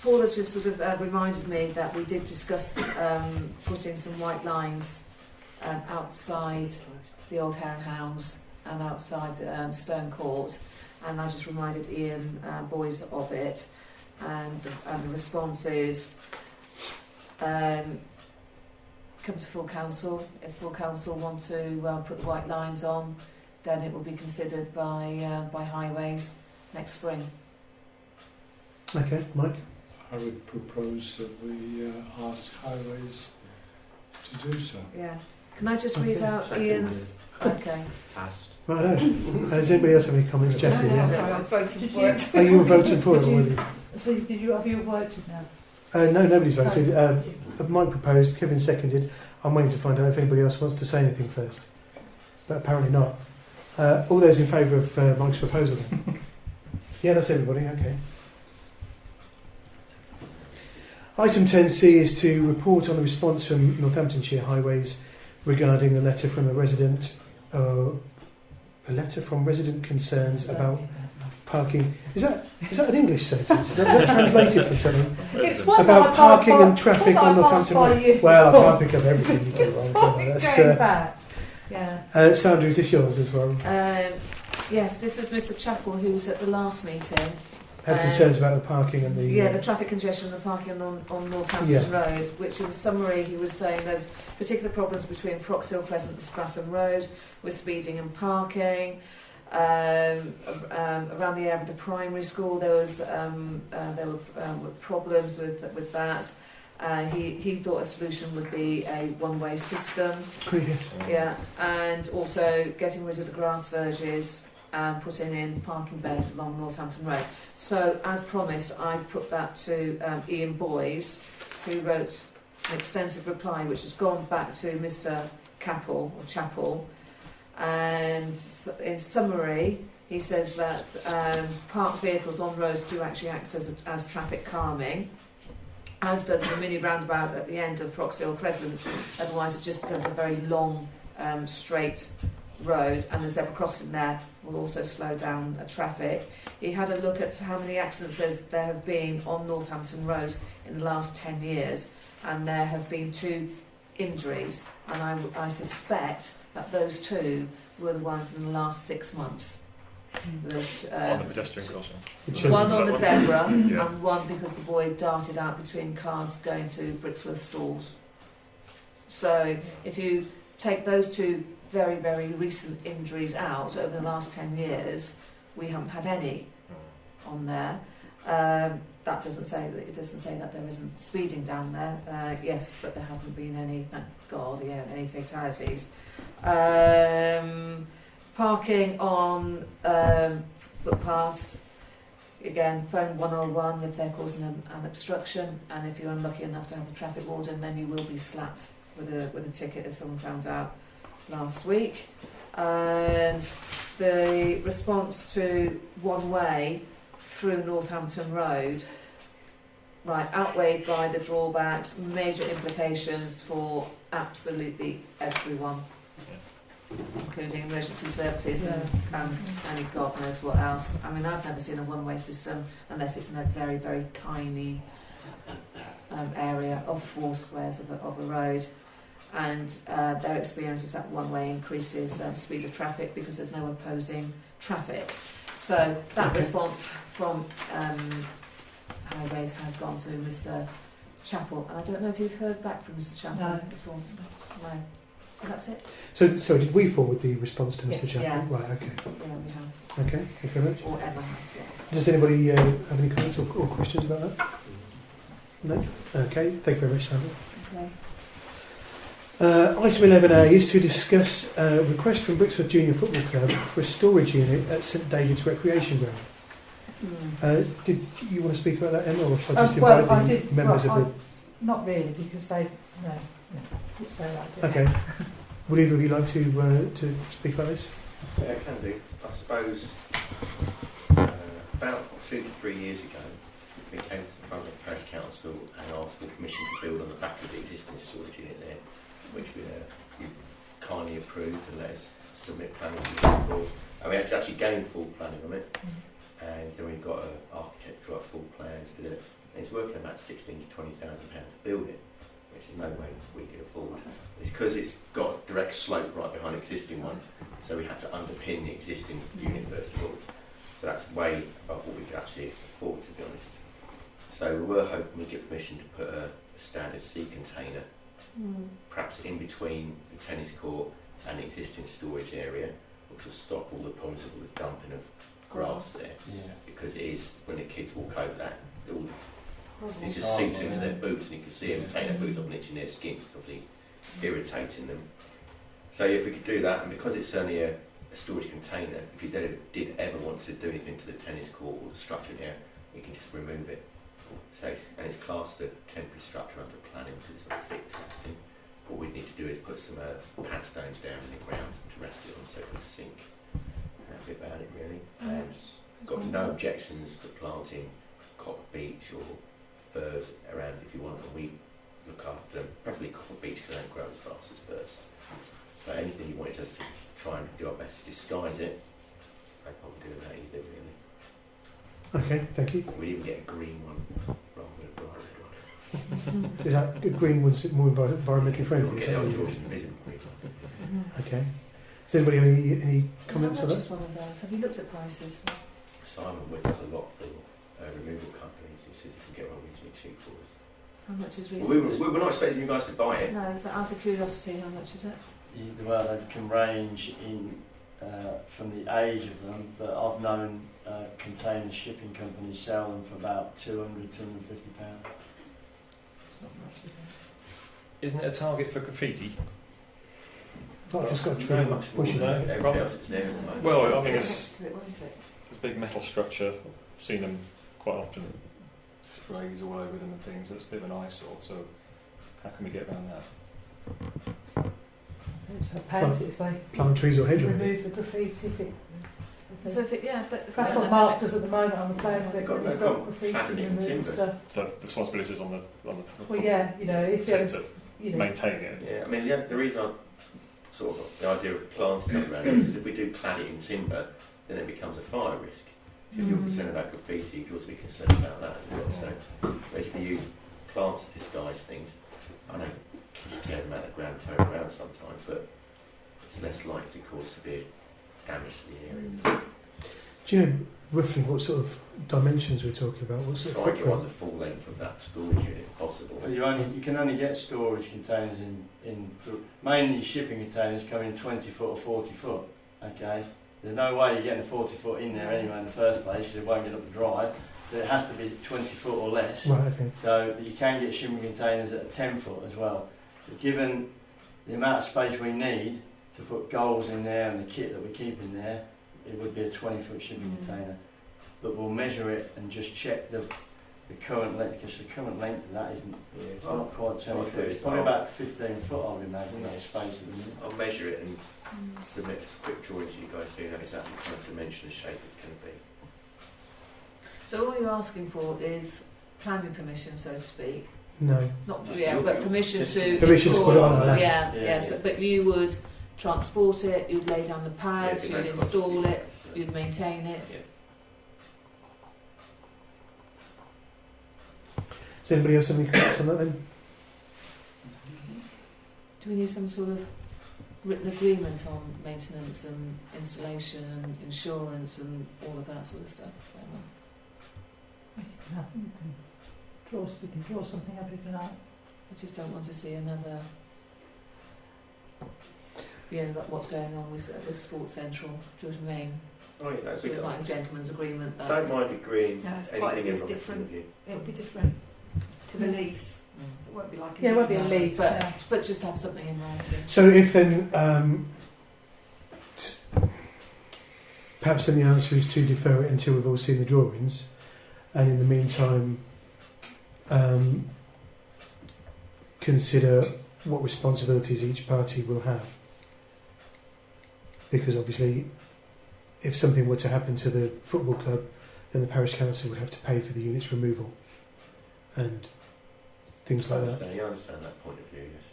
Paula just sort of reminded me that we did discuss putting some white lines outside the Old Hare and House and outside Stone Court, and I just reminded Ian Boys of it, and the response is come to full council. If full council want to put the white lines on, then it will be considered by highways next spring.
Okay, Mike.
I would propose that we ask highways to do so.
Yeah. Can I just read out
Second.
Ian's? Okay.
Passed.
Right. Does anybody else have any comments, Jackie?
No,
Yeah.
sorry, I was voting for it.
Are you voting for it? Or were you?
So have you voted now?
No, nobody's voted. Mike proposed, Kevin seconded. I'm waiting to find out if anybody else wants to say anything first. But apparently not. All those in favour of Mike's proposal? Yeah, that's everybody. Okay. Item 10C is to report on the response from Northamptonshire Highways regarding the letter from a resident. A letter from resident concerns about parking. Is that an English sentence? Is that translated from something?
It's one
About
that I passed
parking
by-
and traffic
one
on
that I passed
Northampton
by
Road.
you
Well, I
before.
can't pick up everything you do wrong. can I? That's,
Going back. Yeah.
Sandra, is this yours as well?
Yes, this was Mr. Chappell who was at the last meeting.
Had concerns about the parking and the...
Yeah, the traffic congestion and the parking on Northampton Road, which in summary he was saying there's particular problems between Froxhill Crescent and Stratton Road with speeding and parking. Around the area of the primary school there were problems with that. He thought a solution would be a one-way system.
Yes.
Yeah, and also getting rid of the grass verges and putting in parking bays along Northampton Road. So, as promised, I put that to Ian Boyes, who wrote an extensive reply, which has gone back to Mr. Chappell, and in summary, he says that parked vehicles on roads do actually act as traffic calming, as does the mini roundabout at the end of Froxhill Crescent. Otherwise, it just becomes a very long, straight road, and the zebra crossing there will also slow down traffic. He had a look at how many accidents there have been on Northampton Road in the last 10 years, and there have been 2 injuries, and I suspect that those 2 were the ones in the last 6 months.
On the pedestrian crossing.
One on the zebra,
Yeah.
and one because the boy darted out between cars going to Brixworth Stalls. So if you take those 2 very, very recent injuries out over the last 10 years, we haven't had any on there. That doesn't say that there isn't speeding down there. Yes, but there haven't been any. Thank God, any fatalities. Parking on footpaths. Again, phone 101 if they're causing an obstruction, and if you're unlucky enough to have a traffic warden, then you will be slapped with a ticket, as someone found out last week. And the response to one way through Northampton Road, right, outweighed by the drawbacks, major implications for absolutely everyone, including emergency services and God knows what else. I mean, I've never seen a one-way system unless it's in a very, very tiny area of 4 squares of a road. And their experience is that one-way increases speed of traffic because there's no opposing traffic. So that response from Highways has gone to Mr. Chappell. And I don't know if you've heard back from Mr. Chappell at all. No. And that's it.
So did we forward the response to Mr.
Yes,
Chappell?
yeah.
Right, okay.
Yeah, we have.
Okay, thank you very much.
Or Emma has, yes.
Does anybody have any comments or questions about that? No? Okay, thank you very much, Sandra.
Okay.
Item 11A is to discuss a request from Brixworth Junior Football Club for a storage unit at St David's Recreation Ground. Did you want to speak about that, Emma, or should I just invite the members of the...
Not really, because no, it's their idea.
Okay. Would either of you like to speak about this?
Yeah, I can do. I suppose about 2 to 3 years ago, we came in front of the Parish Council and asked for permission to build on the back of the existing storage unit there, which we kindly approved and let us submit planning for. And we had to actually gain full planning on it, and then we got an architect to write full plans to do it. And it's working about £16,000 to £20,000 to build it, which is no way we could afford. It's because it's got a direct slope right behind the existing one, so we had to underpin the existing unit first of all. So that's way above what we could actually afford, to be honest. So we were hoping we'd get permission to put a standard sea container, perhaps in between the tennis court and the existing storage area, which will stop all the problems of all the dumping of grass there. Yeah. Because it is, when the kids walk over that, it just seeps into their boots, and you can see them taking their boots off and itching their skin. It's obviously irritating them. So if we could do that, and because it's only a storage container, if you did ever want to do anything to the tennis court or the structure there, you can just remove it. So it's classed as a temporary structure under planning because it's a thick type thing. What we need to do is put some pad stones down in the ground to rest it on so it can sink. That'd be about it really. Got no objections to planting copper beech or firs around if you want, and we look after them, preferably copper beech because they don't grow as fast as firs. So anything you wanted us to try and do our best to disguise it, no problem doing that either really.
Okay, thank you.
We'd even get a green one rather than a bright red one.
Is that a green one's more environmentally friendly?
We'll get the old invisible green one.
Okay. Does anybody have any comments on that?
Just one of those. Have you looked at prices?
Simon Wood does a lot for removal companies. He said he can get one reasonably cheap for us.
How much is
Well,
reasonable?
we're not expecting you guys to buy it.
No, but out of curiosity, how much is it?
Well, they can range in from the age of them, but I've known container shipping companies sell them for about £200, £250.
It's not much, is it?
Isn't it a target for graffiti?
Not if it's got a tree
No,
and
much
pushing
more,
it.
no.
Everything else is there at the moment.
Well, I mean,
Next
it's
to it, won't it?
a big metal structure. I've seen them quite often. Sprays all over them and things. That's a bit of an eyesore. So how can we get around that?
Paint it if they
Plant trees or hedgerows.
remove the graffiti. If it,
So if it, yeah, but
that's what Mark does at the moment on the playing bit.
Got-
He's
got
got graffiti
padding
and
and timber.
stuff.
So the responsibility is on the
Well, yeah, you know, if
to,
there's,
to
you know,
maintain it.
Yeah, I mean, the reason I sort of the idea of planting something around it is if we do clad it in timber, then it becomes a fire risk. So if you're concerned about graffiti, you'd also be concerned about that as well. So, but if you use plants to disguise things, I know kids tear them out of the ground, throw them around sometimes, but it's less likely to cause severe damage to the area.
Do you know roughly what sort of dimensions we're talking about? What sort of
Try and get on
footprint?
the full length of that storage unit if possible.
But you can only get storage containers mainly shipping containers come in 20 foot or 40 foot. Okay, there's no way you're getting a 40 foot in there anyway in the first place because it won't get up the drive. So it has to be 20 foot or less.
Right, okay.
So you can get shipping containers at a 10 foot as well. So given the amount of space we need to put goals in there and the kit that we keep in there, it would be a 20 foot shipping container. But we'll measure it and just check the current length, because the current length of that isn't, it's not quite 20 foot. It's probably about 15 foot, I would imagine, that space at the minute.
I'll measure it and submit a quick drawing to you guys so you know exactly the kind of dimension and shape it's going to be.
So all you're asking for is planning permission, so to speak.
No.
Not
Just
yeah,
your-
but permission to
Permission to put it on the land.
Yeah,
Yeah,
yeah. So,
yeah.
but you would transport it, you'd lay down the pads,
Yeah,
you'd
it'd be no cost to
install
you
it,
guys,
you'd maintain it.
Yeah.
Does anybody else have any comments on that then?
Do we need some sort of written agreement on maintenance and installation and insurance and all of that sort of stuff?
we can draw something up if you like.
I just don't want to see another. Like what's going on with Sports Central. Do you know what I mean?
Oh, you know,
Sort of like a gentleman's agreement.
I don't mind agreeing
Yeah, it's quite
anything
it's
in
different.
with you.
It'll be different to the lease. It won't be like a
Yeah, it won't be a
No,
lease.
but
yeah.
but just have something in writing.
So if then, perhaps then the answer is to defer it until we've all seen the drawings, and in the meantime, consider what responsibilities each party will have. Because obviously, if something were to happen to the football club, then the parish council would have to pay for the unit's removal and things like that.
I understand that point of view, yes.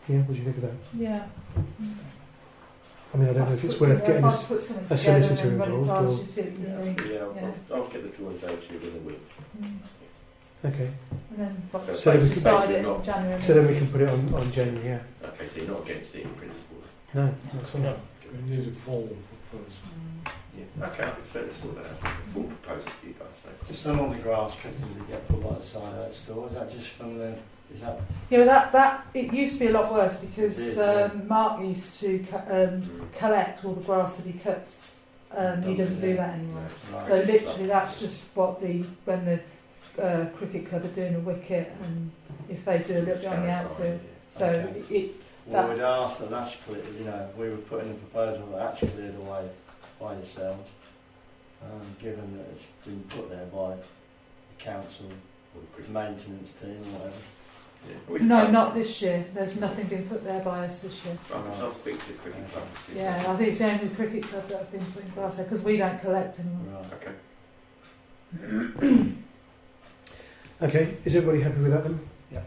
Yeah, what do you think of that?
Yeah.
I mean, I don't know if it's worth getting a solicitor involved or...
Yeah, I'll get the drawings over to you within a week.
Okay.
And then
So then we can
decide it
not-
in January.
So then we can put it on January, yeah.
Okay, so you're not against it in principle?
No, not at all.
No.
We need a formal proposal.
Yeah. Okay, I can certainly sort that out. Full proposal for you guys. So.
Just on all the grass cuttings that get put by the side of that store, is that just from the, is that
Yeah, well that it used to be a lot worse because
It did, yeah.
Mark used to collect all the grass that he cuts. He doesn't do that anymore.
right?
So literally, that's just what when the cricket club are doing a wicket, and if they do a little bit on the outfield. So
Okay.
that's
Well, we'd ask that that's clear, you know, we would put in a proposal that that's cleared away by yourselves, given that it's been put there by the council, or the maintenance team, or whatever.
Yeah. We
no,
can-
not this year. There's nothing been put there by us this year.
I'll speak to the cricket club. and see.
Yeah, I think it's the only cricket club that have been putting grass there because we don't collect anymore.
Right.
Okay.
Okay, is everybody happy with that then?
Yeah.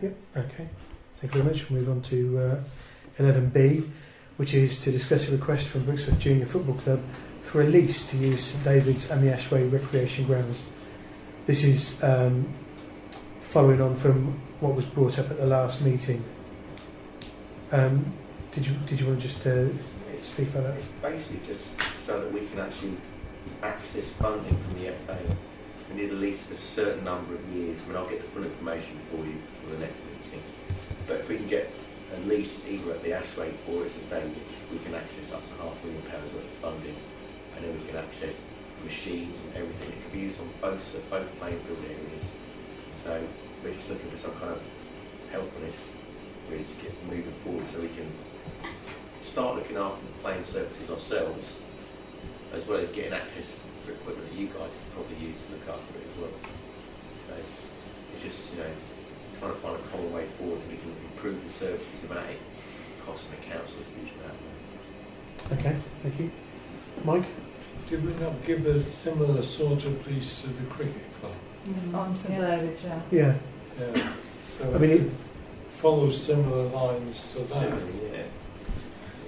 Yep, okay. Thank you very much. We'll move on to 11B, which is to discuss a request from Brixworth Junior Football Club for a lease to use St David's and the Ashway recreation grounds. This is following on from what was brought up at the last meeting. Did you want to just speak about that?
It's basically just so that we can actually access funding from the FA. We need a lease for a certain number of years. I mean, I'll get the full information for you for the next meeting. But if we can get a lease either at the Ashway or at St David's, we can access up to £500,000 worth of funding, and then we can access machines and everything. It can be used on both playing field areas. So we're just looking for some kind of help on this really to get them moving forward so we can start looking after the playing services ourselves, as well as getting access for equipment that you guys can probably use to look after it as well. So it's just, trying to find a common way forward so we can improve the services without it costing the council a huge amount.
Okay, thank you. Mike?
Did we not give a similar sort of lease to the cricket club?
On St David's, yeah.
Yeah.
Yeah. So
I mean, it
follows similar lines to that.
Similarly, yeah.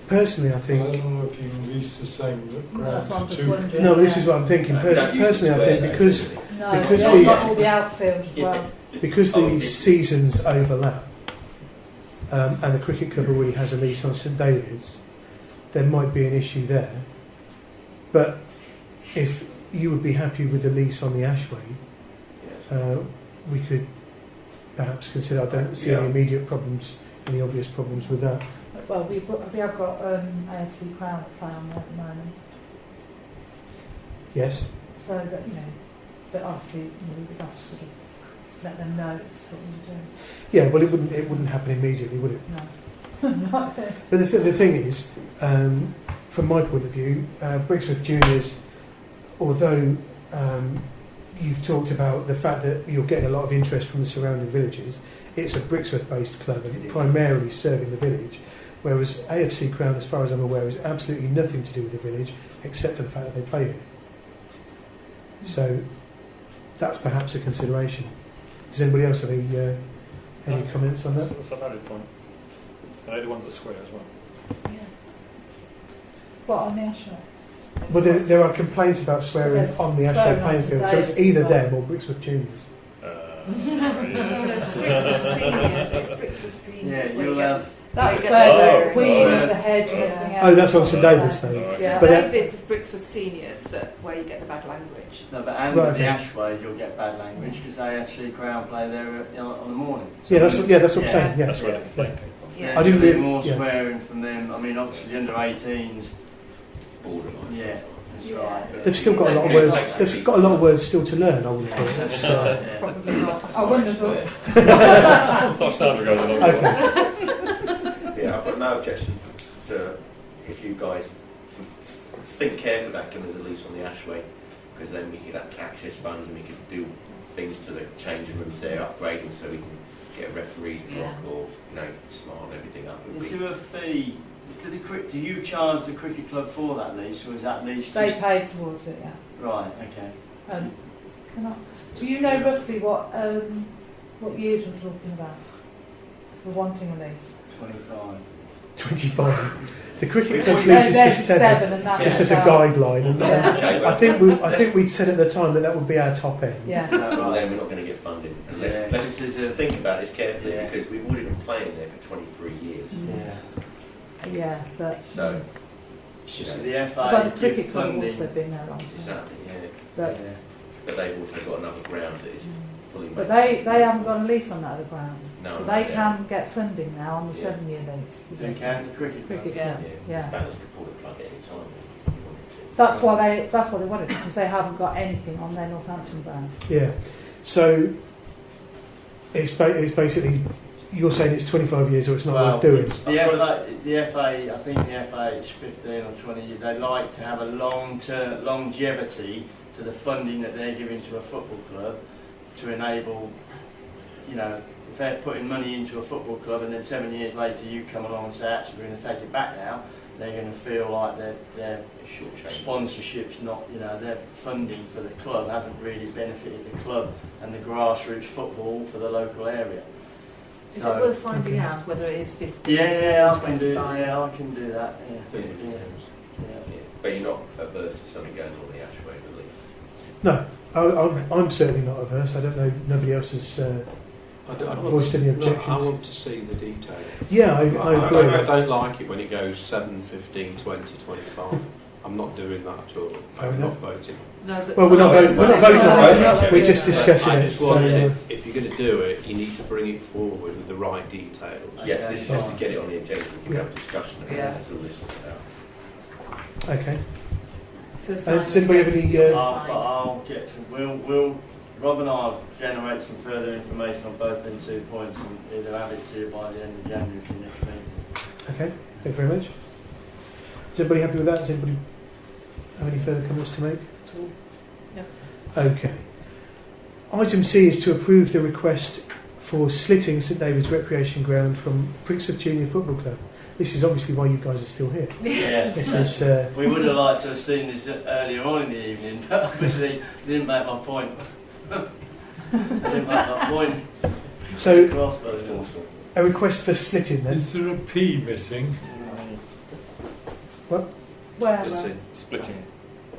personally, I
I
think.
don't know if you can lease the same
That's what I'm
ground
just
to
wondering.
No, this is what I'm thinking.
No, we don't use the
Personally, I
square,
think
though,
because
do we?
No,
because
they've
the-
got all the outfield as well.
because
Oh,
the
it-
seasons overlap, and the cricket club already has a lease on St David's, there might be an issue there. But if you would be happy with the lease on the Ashway,
Yes.
we could perhaps consider. I don't see any immediate problems, any obvious problems with that.
Well, we have got AFC Crown to play on there at the moment,
Yes.
so that but obviously we'd have to sort of let them know it's what we're doing.
Yeah. Well, it wouldn't happen immediately, would it?
No, not fair.
But the thing is, from my point of view, Brixworth Juniors, although you've talked about the fact that you're getting a lot of interest from the surrounding villages, it's a Brixworth-based club and primarily serving the village, whereas AFC Crown, as far as I'm aware, is absolutely nothing to do with the village except for the fact that they play here. So that's perhaps a consideration. Does anybody else have any comments on that?
That's a valid point. Are they the ones that swear as well?
Yeah. What on the Ashway?
Well, there are complaints about swearing
Yes,
on the Ashway
swearing on
playing
St
field, so it's
David's
either
as well.
them or Brixworth Juniors.
It's Brixworth Seniors. It's Brixworth Seniors.
Yeah,
where you
you'll
get
have-
That's
you
where
get
the weed
Oh,
and the hedge and everything else.
Oh, that's on St David's though.
Yeah.
But
David's is Brixworth Seniors, that where you get the bad language.
No, but and
Right,
with the
okay.
Ashway, you'll get bad language because AFC Crown play there on the morning.
Yeah, that's what I'm saying. Yeah.
That's where the complaint came from.
Yeah,
I didn't
there'll be
really-
more
yeah.
swearing from them. I mean, obviously the under 18s.
Borderline.
Yeah, that's
Yeah.
right.
They've still got a lot of words. They've got a lot of words still to learn. I would have thought.
That's
So,
right, yeah.
Probably not.
I wouldn't have thought.
Not sounding goes along.
okay.
Yeah, I've got no objection to if you guys think carefully about giving us a lease on the Ashway, because then we could access funds and we could do things to the changing rooms there, upgrading so we can get a referee's block or smart everything up.
Is there a fee? Do you charge the cricket club for that lease, or is that lease
They
just...
pay towards it, yeah.
Right, okay.
Do you know roughly what years we're talking about for wanting a lease?
25.
25. The cricket club's
No,
lease is
there's
for 7,
and that's
just as a
about-
guideline. And,
Okay,
I think we'd said at the time that would be our top end.
Yeah.
Well, then we're not going to get funding. And
Yeah,
let's
this is a-
think about this carefully,
Yeah.
because we've already been playing there for 23 years.
Yeah.
Yeah, but
So,
It's just that the FA
but the
give
cricket club have
funding.
also been there a long time.
exactly, yeah.
But,
Yeah.
But they've also got another ground that is fully
but
maintained.
they haven't got a lease on that other ground.
No,
But
no,
they
yeah.
can get funding now on the
Yeah.
7-year lease.
They can, the cricket club.
Cricket
Yeah.
club.
Yeah,
Yeah.
Balance could pull the plug at any time. if you wanted to.
That's why they wanted it, because they haven't got anything on their Northampton ground.
Yeah. So it's basically you're saying it's 25 years or it's not worth doing.
The FA, I think the FA is 15 or 20 years. They like to have a long-term longevity to the funding that they're giving to a football club to enable, if they're putting money into a football club and then 7 years later you come along and say, actually, we're going to take it back now, they're going to feel like their sponsorship's not, their funding for the club hasn't really benefited the club and the grassroots football for the local area.
Is it worth finding out whether it is 50
Yeah,
or
I can do
25?
I can do that. Yeah.
Yeah. But you're not averse to something going on the Ashway at least?
No, I'm certainly not averse. I don't know. Nobody else has voiced any objections.
I want to see the detail.
Yeah, I agree.
I don't like it when it goes 7, 15, 20, 25. I'm not doing that at all.
Fair
I'm
enough.
not voting.
No, but
Well, we're not voting on it. We're just discussing
I
it.
just want
So,
it, if you're going to do it, you need to bring it forward with the right detail.
Yes, this is just to get it on the agenda so we can
Yeah.
have a discussion about
Yeah.
it. That's all this was about.
okay.
So
Does anybody have any?
I'll get some. We'll Rob and I will generate some further information on both them 2 points and either have it to you by the end of January for the next meeting.
Okay, thank you very much. Is everybody happy with that? Does anybody have any further comments to make at all?
No.
Okay. Item C is to approve the request for slitting St David's Recreation Ground from Brixworth Junior Football Club. This is obviously why you guys are still here.
Yeah.
This is,
we would have liked to have seen this earlier on in the evening, but obviously didn't make my point. Didn't make my point.
So, a request for slitting then?
Is there a P missing?
What?
Where?
Splitting.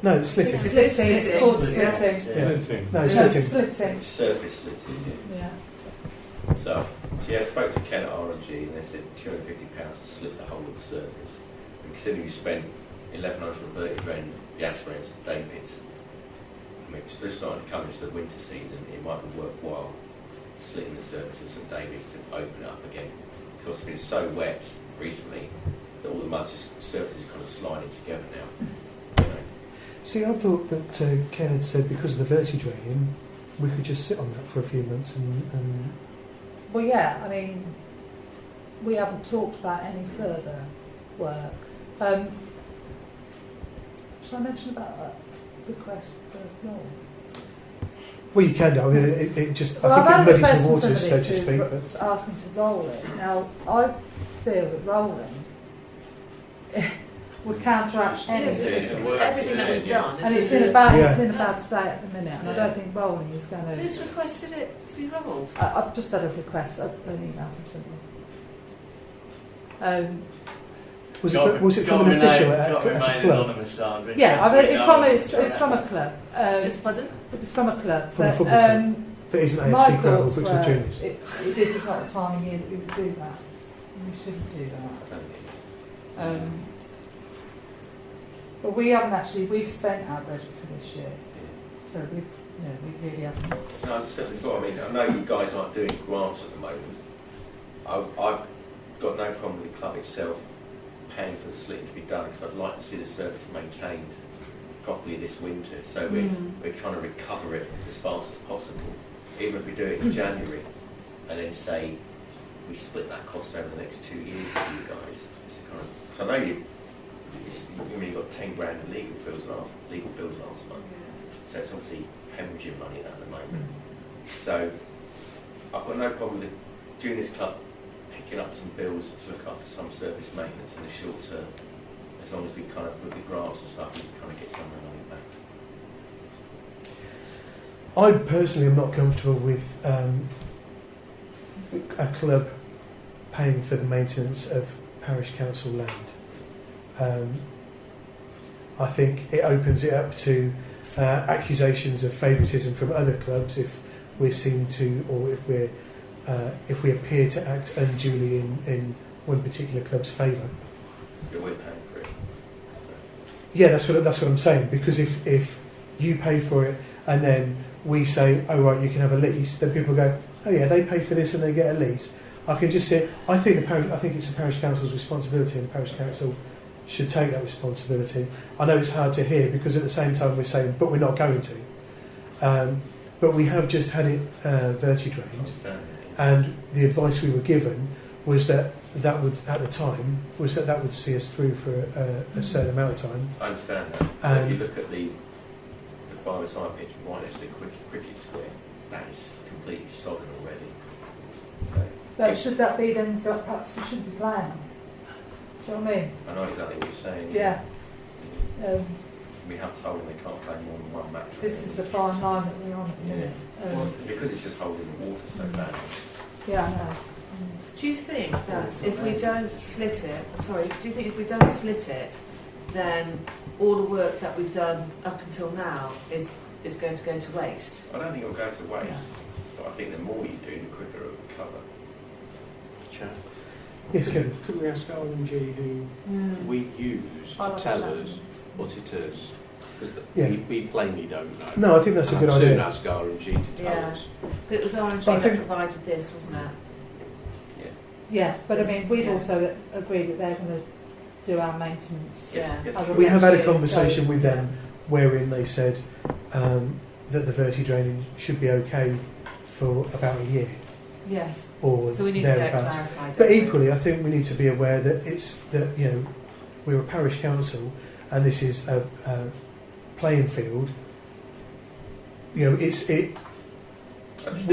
No, slitting.
It's called slitting.
Slitting.
No,
No,
slitting.
slitting.
Surface slitting,
Yeah.
So, yeah, I spoke to Ken at R&G and they said £250 to slit the whole of the surface. And considering you spent 1,130 grand the actual ends of David's, I mean, it's just starting to come into the winter season, it might be worthwhile slitting the surface of St David's to open it up again. Because it's been so wet recently that all the mud surface is kind of sliding together now. You know.
See, I thought that Ken had said because of the vertidraining, we could just sit on that for a few months and
Well, yeah, I mean, we haven't talked about any further work. Should I mention about that request for Noel?
well, you can do. I mean, it just
Well,
I
I've had a
think it
request
muddies the
from
waters, so
somebody
to speak. But
to ask him to roll it. Now, I feel that rolling would counteract anything.
Everything that we've done.
And it's
been
in a bad,
Yeah.
it's in a bad state at the minute, and I don't think rolling is going to.
Who's requested it to be rolled?
I've just had a request, an email from somebody.
was it from an official at a club?
Anonymous, Sandra.
Yeah, I mean, it's from a club.
It's pleasant.
It's from a club.
From a
but,
football club. That isn't
my
AFC Crown or
thoughts
Brixworth
were,
Juniors.
this is not the time of year that we would do that. We shouldn't do that. But we haven't actually, we've spent our budget for this year. So we really haven't.
No, I've said before, I mean, I know you guys aren't doing grants at the moment. I've got no problem with the club itself paying for the slitting to be done because I'd like to see the surface maintained properly this winter. So we're trying to recover it as fast as possible. Even if we do it in January and then say we split that cost over the next 2 years with you guys. It's kind of, so I know you got 10 grand in legal bills last month. So it's obviously hemorrhaging money at the moment. So I've got no problem with the juniors club picking up some bills to look after some service maintenance in the short term, as long as we kind of, with the grants and stuff, we can kind of get some of the money back.
I personally am not comfortable with a club paying for the maintenance of parish council land. I think it opens it up to accusations of favouritism from other clubs if we're seen to, or if we appear to act unduly in one particular club's favour.
But we're paying for it.
Yeah, that's what I'm saying. Because if you pay for it and then we say, oh right, you can have a lease, then people go, oh yeah, they pay for this and they get a lease. I can just say, I think it's the parish council's responsibility, and the parish council should take that responsibility. I know it's hard to hear because at the same time we're saying, but we're not going to. But we have just had it vertidrained, and the advice we were given was that would, at the time, that would see us through for a certain amount of time.
I understand that. But if you look at the five-a-side pitch right next to the cricket square, that is completely sodden already. So
Should that be then, perhaps we shouldn't be playing? Do you know what I mean?
I know exactly what you're saying.
Yeah.
We have told them they can't play more than one match.
This is the fine line that we're on at the minute.
Because it's just holding the water so bad.
Yeah, I know.
Do you think that if we don't slit it, then all the work that we've done up until now is going to go to waste?
I don't think it'll go to waste, but I think the more you do, the quicker it will recover.
Chair.
Yes, Kevin.
Could we ask R&G who we use to tell us what it is? Because we plainly don't know.
No, I think that's a good idea.
Soon ask R&G to tell us.
But it was R&G that provided this, wasn't it?
Yeah, but I mean, we'd also agreed that they're going to do our maintenance.
We have had a conversation with them wherein they said that the verti-draining should be okay for about a year
Yes.
or
So we need to get it
thereabouts.
clarified.
But
don't we?
equally, I think we need to be aware that we're a parish council and this is a playing field. We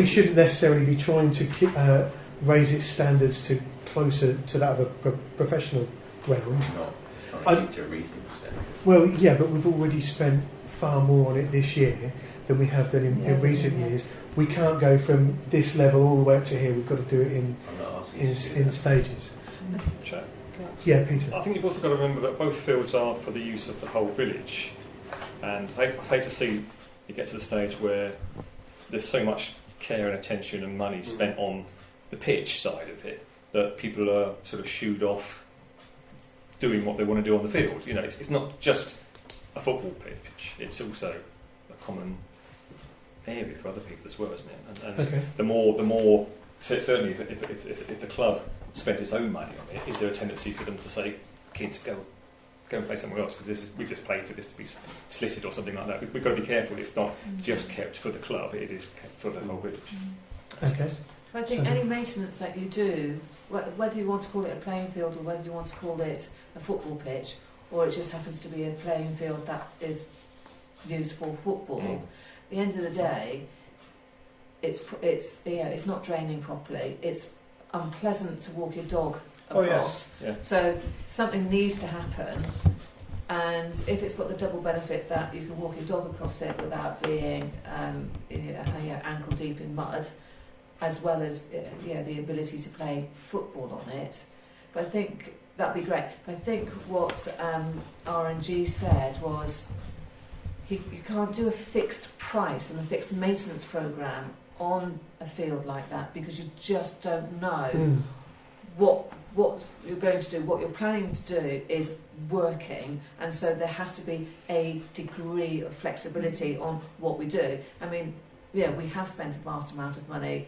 shouldn't necessarily be trying to raise its standards to closer to that of a professional ground.
Not just trying to keep to a reasonable standard.
Well, yeah, but we've already spent far more on it this year than we have done in recent years. We can't go from this level all the way up to here. We've got to do it in stages.
Chair.
Yeah, Peter.
I think you've also got to remember that both fields are for the use of the whole village, and I'd hate to see it get to the stage where there's so much care and attention and money spent on the pitch side of it that people are sort of shooed off doing what they want to do on the field. It's not just a football pitch; it's also a common area for other people as well, isn't it? And
Okay.
the more certainly if the club spent its own money on it, is there a tendency for them to say, kids, go and play somewhere else because we've just paid for this to be slitted or something like that? We've got to be careful. It's not just kept for the club; it is kept for the whole village.
Okay.
I think any maintenance that you do, whether you want to call it a playing field or whether you want to call it a football pitch, or it just happens to be a playing field that is used for football, at the end of the day, it's not draining properly. It's unpleasant to walk your dog across.
Oh, yes. Yeah.
So something needs to happen, and if it's got the double benefit that you can walk your dog across it without being ankle deep in mud, as well as the ability to play football on it, but I think that'd be great. But I think what R&G said was you can't do a fixed price and a fixed maintenance programme on a field like that because you just don't know what you're going to do, what you're planning to do is working, and so there has to be a degree of flexibility on what we do. I mean, we have spent a vast amount of money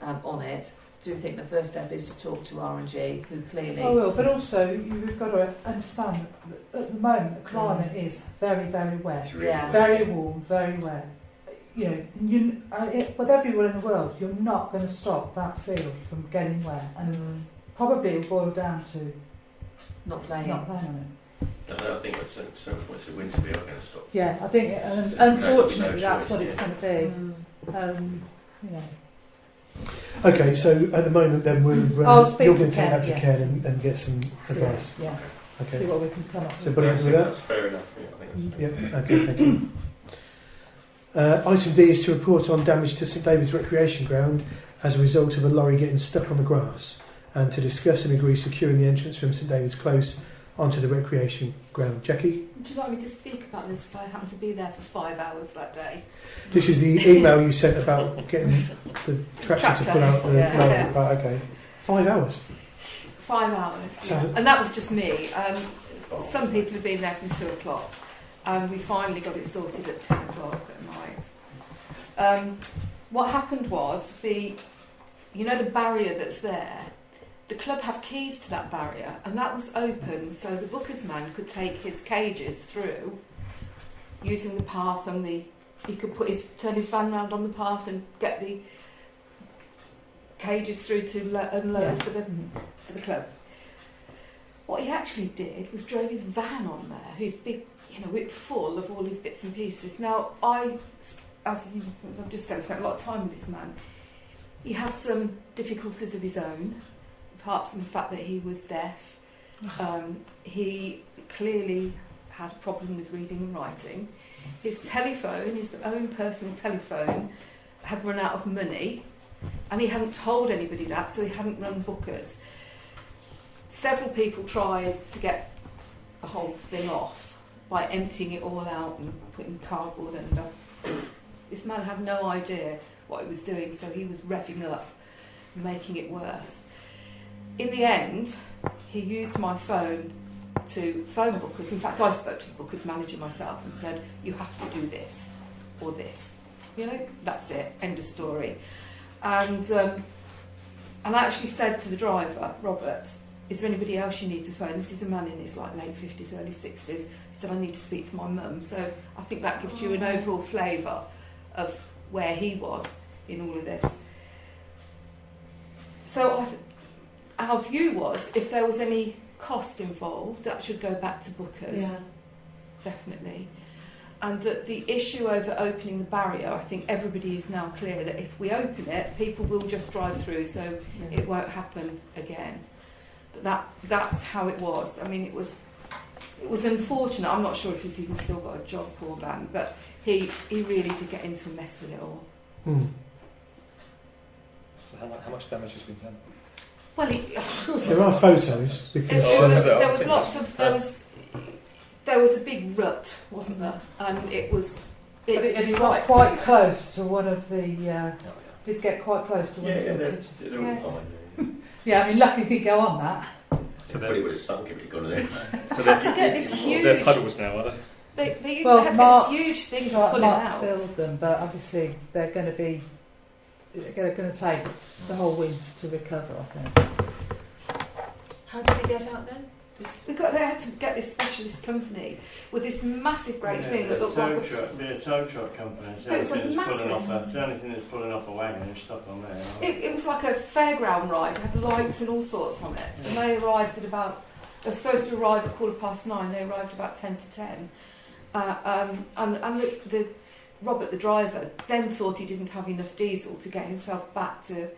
on it. I do think the first step is to talk to R&G, who clearly...
I will, but also you've got to understand that at the moment the climate is very, very wet.
It's really
Yeah.
Very warm, very wet. With everywhere in the world, you're not going to stop that field from getting wet, and probably it'll boil down to
not playing
on it.
And I think at certain points the winds are going to stop.
Yeah, I think,
So
unfortunately,
no
that's
choice,
what it's
yeah.
going to be.
Okay, so at the moment then
I'll speak
you're
to
going to take
Ken,
that to
yeah.
Ken and get some advice.
Yeah,
Okay.
see what we can come up
So
with.
everybody happy with that?
That's fair enough. Yeah, I think that's
Yeah, okay, thank you. Item D is to report on damage to St David's Recreation Ground as a result of a lorry getting stuck on the grass, and to discuss and agree securing the entrance from St David's Close onto the recreation ground. Jackie?
Would you like me to speak about this if I happen to be there for 5 hours that day?
This is the email you sent about getting the tractor to pull out the lorry.
Yeah.
Right, okay. 5 hours?
5 hours, yeah.
Sounds-
And that was just me. Some people have been there from 2 o'clock, and we finally got it sorted at 10 o'clock at night. What happened was, the barrier that's there, the club have keys to that barrier, and that was open so the booker's man could take his cages through using the path, and he could turn his van round on the path and get the cages through to unload for the club. What he actually did was drove his van on there, his big, it full of all his bits and pieces. Now, as I've just said, I spent a lot of time with this man. He had some difficulties of his own, apart from the fact that he was deaf. He clearly had a problem with reading and writing. His telephone, his own personal telephone, had run out of money, and he hadn't told anybody that, so he hadn't run bookers. Several people tried to get the whole thing off by emptying it all out and putting cardboard under. This man had no idea what he was doing, so he was revving up, making it worse. In the end, he used my phone to phone bookers. In fact, I spoke to the bookers manager myself and said, you have to do this or this. That's it, end of story. And I actually said to the driver, Robert, is there anybody else you need to phone? This is a man in his late 50s, early 60s. He said, I need to speak to my mum. So I think that gives you an overall flavour of where he was in all of this. So our view was, if there was any cost involved, that should go back to bookers, definitely. And that the issue over opening the barrier, I think everybody is now clear that if we open it, people will just drive through, so it won't happen again. But that's how it was. I mean, it was unfortunate. I'm not sure if he's even still got a job, poor man, but he really did get into a mess with it all.
So how much damage has been done?
Well,
there are photos because
there was a big rut, wasn't there? And it was
quite close to one of the. Did get quite close to one of the pitches.
They're all fine.
Yeah, I mean, luckily didn't go on that.
So they probably would have sunk if it had gone there.
So
had to get this huge.
They're puddles now, are they?
They had to get this huge thing to pull it out.
Filled them, but obviously they're going to take the whole winter to recover, I think.
How did it get out then? They had to get this specialist company with this massive great thing that looked like
a tow truck company. It's the only thing that's pulling off a wagon is stuck on there.
It was like a fairground ride. It had lights and all sorts on it. And they arrived at about. They were supposed to arrive at 9:15. They arrived about 10 to 10. And the Robert, the driver, then thought he didn't have enough diesel to get himself back to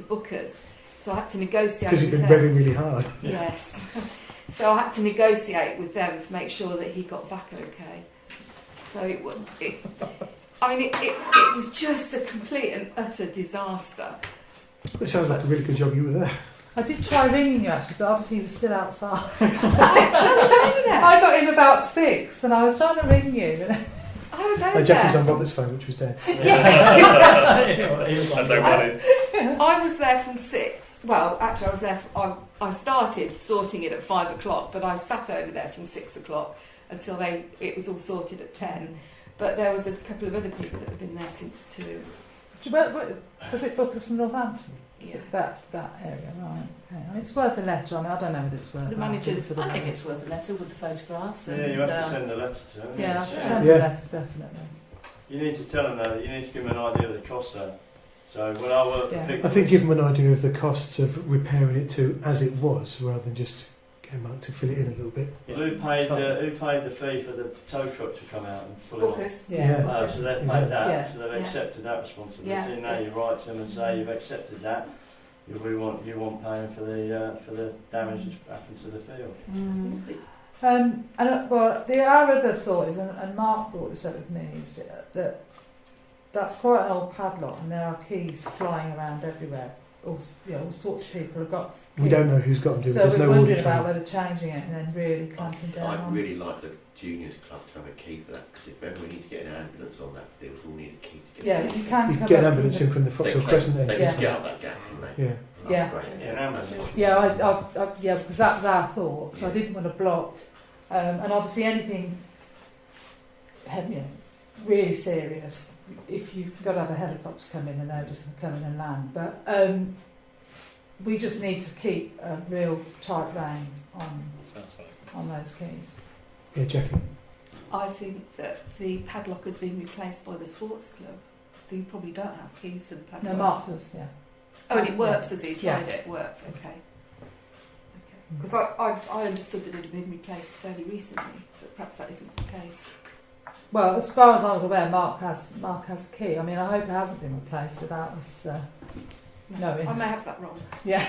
Booker's. So I had to negotiate.
Because he'd been revving really hard.
Yes. So I had to negotiate with them to make sure that he got back okay. So it was just a complete and utter disaster.
It sounds like a really good job you were there.
I did try ringing you actually, but obviously you were still outside.
I was over there.
I got in about 6 and I was trying to ring you.
I was over
Jack
there.
was on Robert's phone, which was dead.
I was there from 6. Well, actually, I was there. I started sorting it at 5 o'clock, but I sat over there from 6 o'clock until it was all sorted at 10. But there was a couple of other people that had been there since 2.
Was it Bookers from Northampton?
Yeah.
That area, right. Okay. I mean, it's worth a letter. I mean, I don't know whether it's worth
The manager,
I think it's worth a letter with the photographs.
Yeah, you have to send a letter to them.
Yeah, I have to send a letter, definitely.
You need to tell them though that you need to give them an idea of the cost though. So when I work for
I think give them an idea of the costs of repairing it to as it was, rather than just getting Mark to fill it in a little bit.
Well, who paid the fee for the tow truck to come out and pull it off?
Bookers.
Yeah.
So they've paid that. So they've accepted that responsibility.
Yeah.
Now you write to them and say you've accepted that. You want paying for the damage that's happened to the field.
Our other thought is, and Mark brought this up with me, is that that's quite an old padlock, and there are keys flying around everywhere. All sorts of people have got keys.
We don't know who's got them, do we?
So
There's
we're
no
wondering
audit
about
trail.
whether changing it and then really clamping down
I'd
on
really like the juniors club to have a key for that, because if ever we need to get an ambulance on that field, we'll need a key to get
you can
You
come
get an
up
ambulance in from the Foxhill Crescent
They
end.
can get out that gap, can they?
Yeah.
Because that was our thought. So I didn't want to block, and obviously anything, really serious. If you've got to have a helicopter come in and they're just going to come in and land, but we just need to keep a real tight rein on those keys.
Yeah, Jackie.
I think that the padlock has been replaced by the sports club, so you probably don't have keys for the padlock.
No, Mark does, yeah.
Oh, and it works, as he tried
Yeah.
it. It works, okay. Because I understood that it had been replaced fairly recently, but perhaps that isn't the case.
Well, as far as I was aware, Mark has a key. I mean, I hope it hasn't been replaced without us knowing.
I may have that wrong.
Yeah.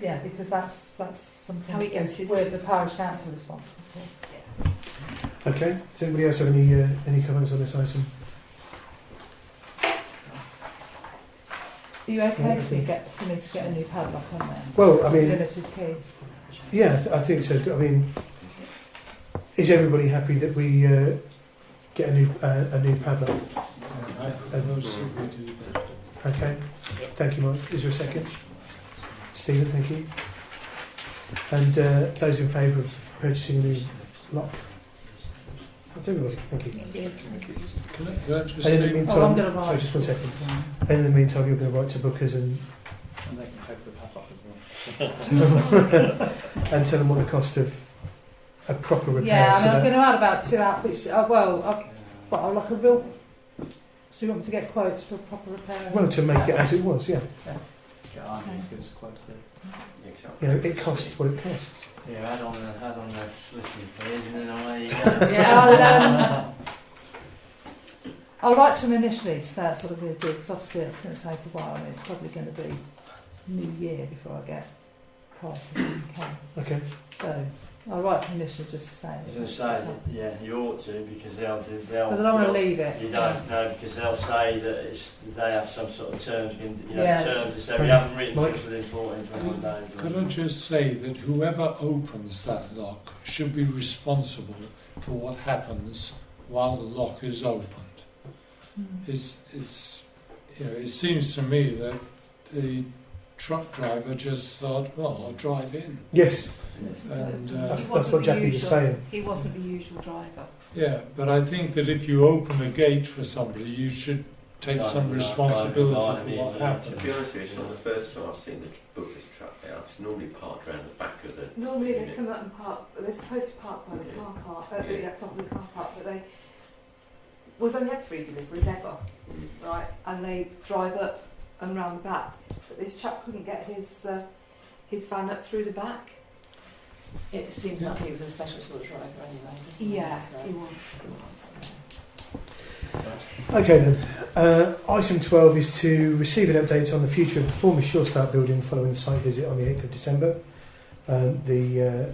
Yeah, because that's something
How he gets his...
with the parish council responsible for.
Yeah.
Okay. Does anybody else have any comments on this item?
Are you okay for me to get a new padlock on there?
Well, I mean,
limited keys.
Yeah, I think so. I mean, is everybody happy that we get a new padlock? Okay. Thank you, Mike. Is there a second? Stephen, thank you. And those in favour of purchasing a new lock? That's everybody. Thank you.
Can I just
and in the
say...
meantime,
I'm going to write.
sorry, just 1 second. And in the meantime, you're going to write to Bookers and
they can pay for the padlock as well.
and tell them what the cost of a proper repair.
Yeah, I mean,
to
I'm
that.
going to add about 2 hours. Which, But like a real. So you want me to get quotes for proper repair?
Well, to make it as it was, yeah.
Yeah, I need to give us a quote for it.
You know, it costs what it costs.
Yeah, add on the solicitor fees, and then
I'll write to them initially to say that's what I'm going to do, because obviously it's going to take a while. I mean, it's probably going to be New Year before I get prices in the UK.
Okay.
So I'll write to them initially just to say.
I was going to say, yeah, you ought to, because they'll.
Because I don't want to leave it.
You don't know, because they'll say that they have some sort of terms,
Yeah.
terms to say we haven't written to us within 14 21 days.
Could I just say that whoever opens that lock should be responsible for what happens while the lock is opened? It's it seems to me that the truck driver just thought, well, I'll drive in.
Yes.
And,
that's what Jackie was saying.
He wasn't the usual driver.
Yeah, but I think that if you open a gate for somebody, you should take some responsibility for what happens.
To be honest with you, it's not the first time I've seen the book this truck now. It's normally parked around the back of the.
Normally they come out and park. They're supposed to park by the car park, the top of the car park, but we've only had 3 deliveries ever, right? And they drive up and round the back. But this chap couldn't get his van up through the back.
It seems like he was a special sort of driver anyway, doesn't he?
Yeah,
So-
he was.
Okay then. Item 12 is to receive an update on the future of the former Shore Start building following the site visit on the 8th of December. The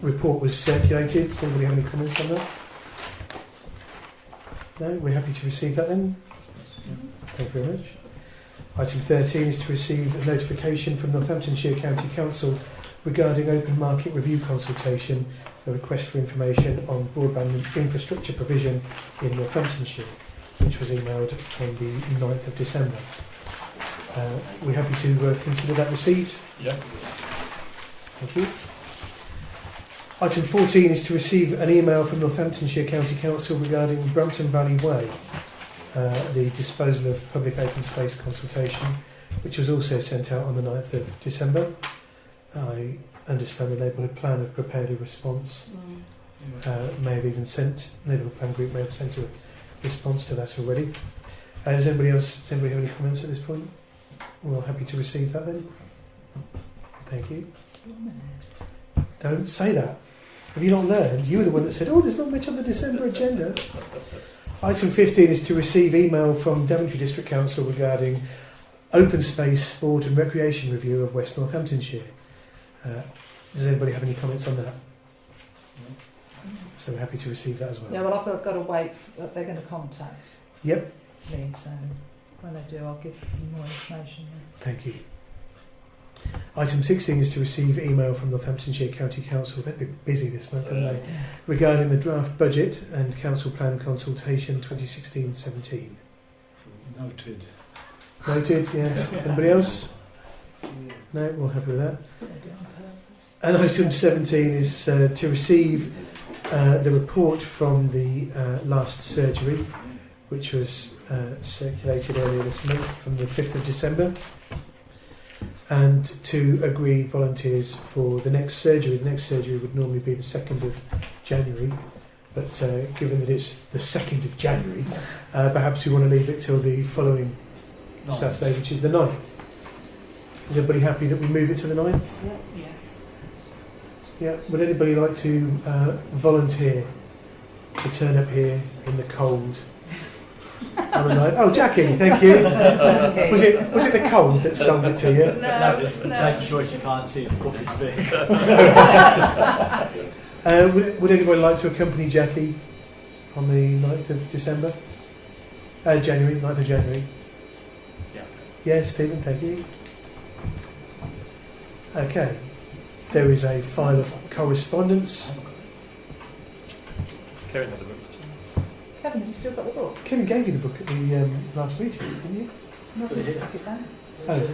report was circulated. Does anybody have any comments on that? No? We're happy to receive that then? Thank you very much. Item 13 is to receive a notification from Northamptonshire County Council regarding open market review consultation, a request for information on broadband infrastructure provision in Northamptonshire, which was emailed on the 9th of December. We're happy to consider that received?
Yeah.
Thank you. Item 14 is to receive an email from Northamptonshire County Council regarding Brampton Valley Way, the disposal of public open space consultation, which was also sent out on the 9th of December. I understand the Neighbourhood Plan have prepared a response. May have even sent, Neighbourhood Plan Group may have sent a response to that already. Does anybody have any comments at this point? We're all happy to receive that then. Thank you. Don't say that. Have you not learned? You were the one that said, oh, there's not much on the December agenda. Item 15 is to receive email from Daventry District Council regarding open space, sport and recreation review of West Northamptonshire. Does anybody have any comments on that? So we're happy to receive that as well.
Yeah, well, I've got to wait. They're going to contact
Yep.
me, so when they do, I'll give you more information.
Thank you. Item 16 is to receive email from Northamptonshire County Council. They've been busy this month, haven't they? Regarding the draft budget and council plan consultation 2016-17.
Noted.
Noted, yes. Anybody else? No, we're happy with that. And item 17 is to receive the report from the last surgery, which was circulated earlier this month from the 5th of December, and to agree volunteers for the next surgery. The next surgery would normally be the 2nd of January, but given that it's the 2nd of January, perhaps we want to leave it till the following Saturday, which is the 9th. Is everybody happy that we move it to the 9th?
Yeah.
Yeah. Would anybody like to volunteer to turn up here in the cold on the 9th? Oh, Jackie, thank you. Was it the cold that sold it to you?
No, just making sure you can't see the puppy's big.
Would anybody like to accompany Jackie on the 9th of December? January, 9th of January.
Yeah.
Yeah, Stephen, thank you. Okay. There is a file of correspondence.
Kevin had the book.
Kevin, have you still got the book?
Kevin gave you the book at the last meeting, didn't you?
No, I took it back.
Oh.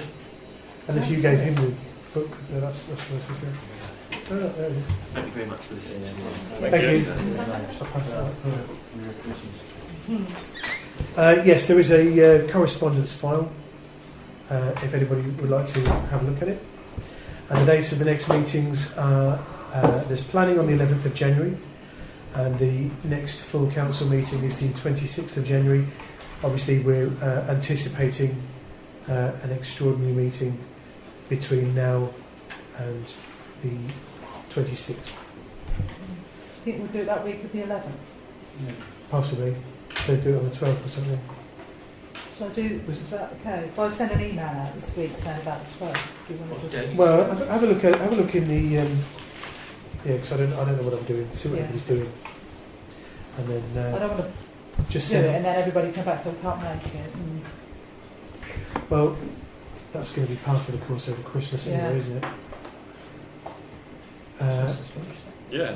Unless you gave him the book, that's what I said. Oh, no, there it is.
Thank you very much for listening.
Thank you. Yes, there is a correspondence file, if anybody would like to have a look at it. And the dates of the next meetings are, there's planning on the 11th of January, and the next full council meeting is the 26th of January. Obviously, we're anticipating an extraordinary meeting between now and the 26th.
I think we'll do it that week of the 11th.
Yeah.
Possibly. So do it on the 12th or something.
Shall I do, is that okay? If I send an email out this week saying about the 12th, do you want to just...
Well, have a look in the... yeah, because I don't know what I'm doing. See what everybody's doing. And then...
I don't want to
just
do it and then everybody come back so we can't make it.
Well, that's going to be part of the course over Christmas anyway, isn't it?
Yeah,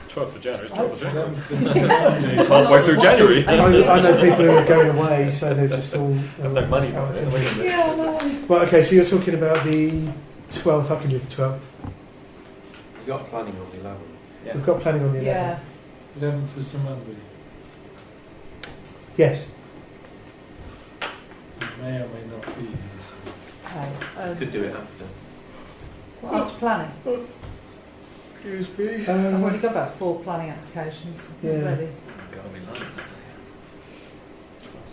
12th of January. 12th of January. It's halfway through January.
I know people who are going away, so they're just all...
have no money.
Yeah, I know.
Well, okay, so you're talking about the 12th. I can do the 12th.
We've got planning on the 11th.
Yeah. We've got planning on the 11th.
Yeah.
11th is the Monday.
Yes.
It may or may not be here.
Okay.
Could do it after.
What, after planning?
Excuse me.
I've already got about 4 planning applications already.
Gotta be London.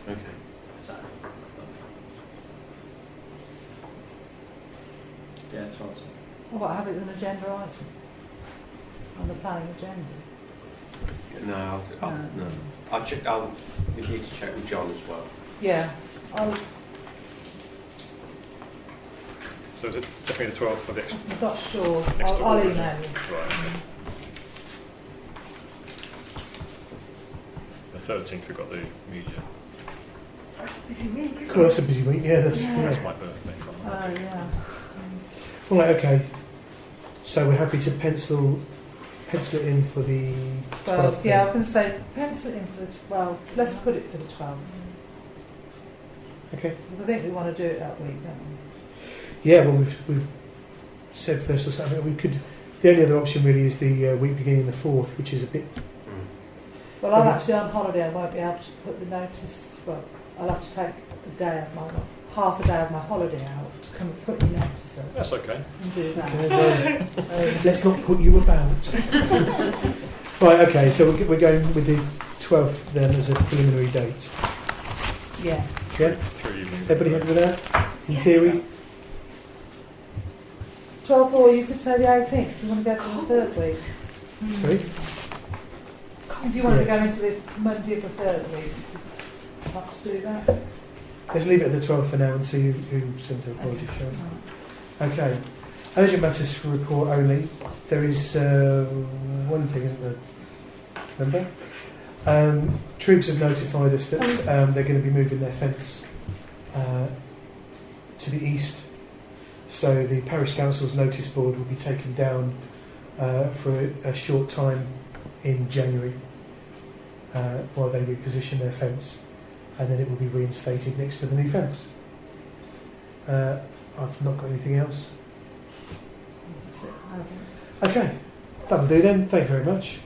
Okay.
Yeah, 12th.
Well, what, have it as an agenda item? On the planning agenda?
No, no. I'll check. We need to check with John as well.
Yeah.
So is it definitely the 12th for the extra?
I'm not sure. I'll email you.
Right. Okay. The 13th we've got the media.
That's a busy week, isn't
Well, that's a busy week, yeah. That's
That's my birthday. So
Oh, yeah.
All right, okay. So we're happy to pencil it in for the 12th.
Yeah, I was going to say pencil it in for the 12th. Let's put it for the 12th.
Okay.
Because I think we want to do it that week, don't we?
Yeah, well, we've said first or something. We could. The only other option really is the week beginning the 4th, which is a bit.
Well, I'm actually on holiday. I won't be able to put the notice. Well, I'll have to take half a day of my holiday out to come and put the notice up.
that's okay.
And do that.
Okay, well, let's not put you about. Right. Okay. So we're going with the 12th then as a preliminary date.
Yeah.
Yeah.
3 evenings.
Everybody happy with that? In theory.
12th, or you could say the 18th. If you want to go for the 3rd week.
Sorry.
If you want to go into the Monday of the 3rd week, perhaps do that.
Let's leave it at the 12th for now and see who sends their apology show. Okay. Urgent matters for report only. There is one thing, isn't there? Remember? Troops have notified us that they're going to be moving their fence to the east. So the parish council's notice board will be taken down for a short time in January while they reposition their fence, and then it will be reinstated next to the new fence. I've not got anything else.
That's it.
Okay, that'll do then. Thank you very much.